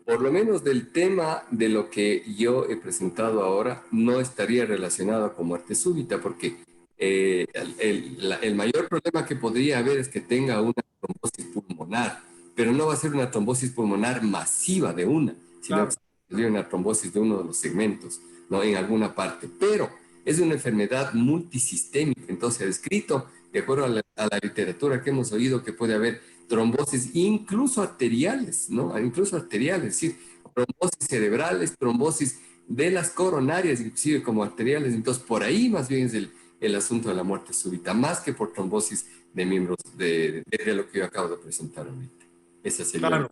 [SPEAKER 3] por lo menos del tema de lo que yo he presentado ahora no estaría relacionado con muerte súbita porque el mayor problema que podría haber es que tenga una trombosis pulmonar, pero no va a ser una trombosis pulmonar masiva de una, sino
[SPEAKER 1] Claro.
[SPEAKER 3] que sería una trombosis de uno de los segmentos, ¿no? En alguna parte, pero es una enfermedad multisistémica, entonces descrito de acuerdo a la literatura que hemos oído que puede haber trombosis incluso arteriales, ¿no? Incluso arteriales, es decir, trombosis cerebrales, trombosis de las coronarias, inclusive como arteriales. Entonces, por ahí más bien es el asunto de la muerte súbita, más que por trombosis de miembros de lo que yo acabo de presentar ahorita. Esa sería.
[SPEAKER 1] Claro,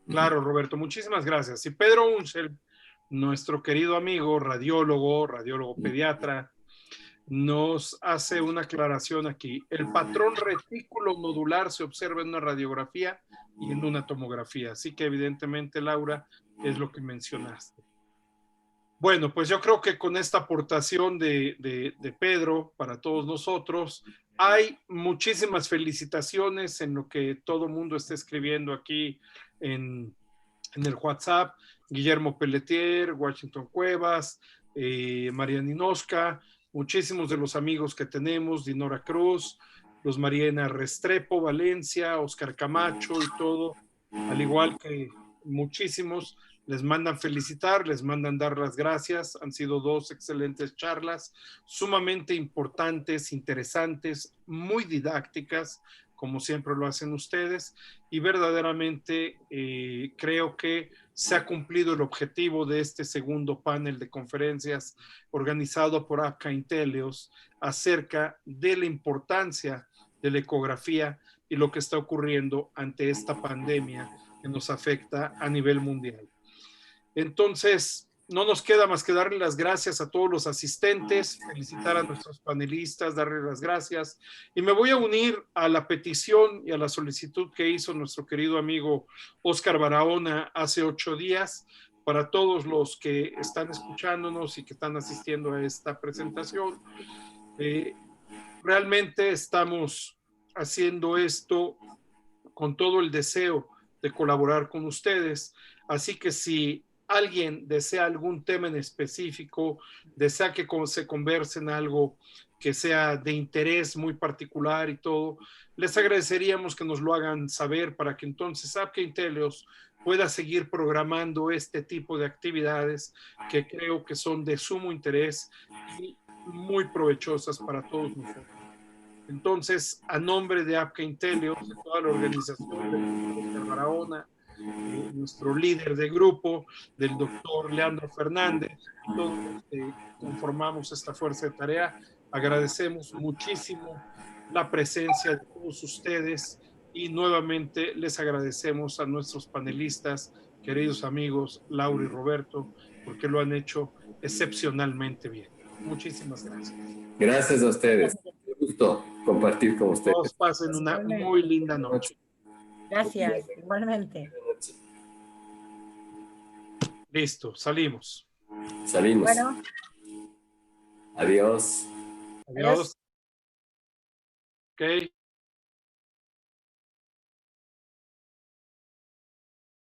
[SPEAKER 1] claro, Roberto, muchísimas gracias. Y Pedro Uncel, nuestro querido amigo, radiólogo pediatra, nos hace una aclaración aquí. El patrón retículo nodular se observa en una radiografía y en una tomografía. Así que evidentemente, Laura, es lo que mencionaste. Bueno, pues yo creo que con esta aportación de Pedro para todos nosotros, hay muchísimas felicitaciones en lo que todo mundo está escribiendo aquí en el WhatsApp. Guillermo Pelletier, Washington Cuevas, Mariana Inosca, muchísimos de los amigos que tenemos, Dinora Cruz, los Mariana Restrepo, Valencia, Oscar Camacho y todo, al igual que muchísimos, les mandan felicitar, les mandan dar las gracias. Han sido 2 excelentes charlas, sumamente importantes, interesantes, muy didácticas, como siempre lo hacen ustedes, y verdaderamente creo que se ha cumplido el objetivo de este segundo panel de conferencias organizado por APCA Intelios acerca de la importancia de la ecografía y lo que está ocurriendo ante esta pandemia que nos afecta a nivel mundial. Entonces, no nos queda más que darle las gracias a todos los asistentes, felicitar a nuestros panelistas, darle las gracias. Y me voy a unir a la petición y a la solicitud que hizo nuestro querido amigo Oscar Barahona hace 8 días para todos los que están escuchándonos y que están asistiendo a esta presentación. Realmente estamos haciendo esto con todo el deseo de colaborar con ustedes. Así que si alguien desea algún tema en específico, desea que se converse en algo que sea de interés muy particular y todo, les agradeceríamos que nos lo hagan saber para que entonces APCA Intelios pueda seguir programando este tipo de actividades que creo que son de sumo interés y muy provechosas para todos nosotros. Entonces, a nombre de APCA Intelios, de toda la organización del doctor Oscar Barahona, nuestro líder de grupo, del doctor Leandro Fernández, todos los que conformamos esta fuerza de tarea, agradecemos muchísimo la presencia de todos ustedes y nuevamente les agradecemos a nuestros panelistas, queridos amigos Laura y Roberto, porque lo han hecho excepcionalmente bien. Muchísimas gracias.
[SPEAKER 3] Gracias a ustedes. Un gusto compartir con ustedes.
[SPEAKER 1] Todos pasen una muy linda noche.
[SPEAKER 2] Gracias, igualmente.
[SPEAKER 1] Listo, salimos.
[SPEAKER 3] Salimos.
[SPEAKER 2] Bueno.
[SPEAKER 3] Adiós.
[SPEAKER 1] Adiós. Ok.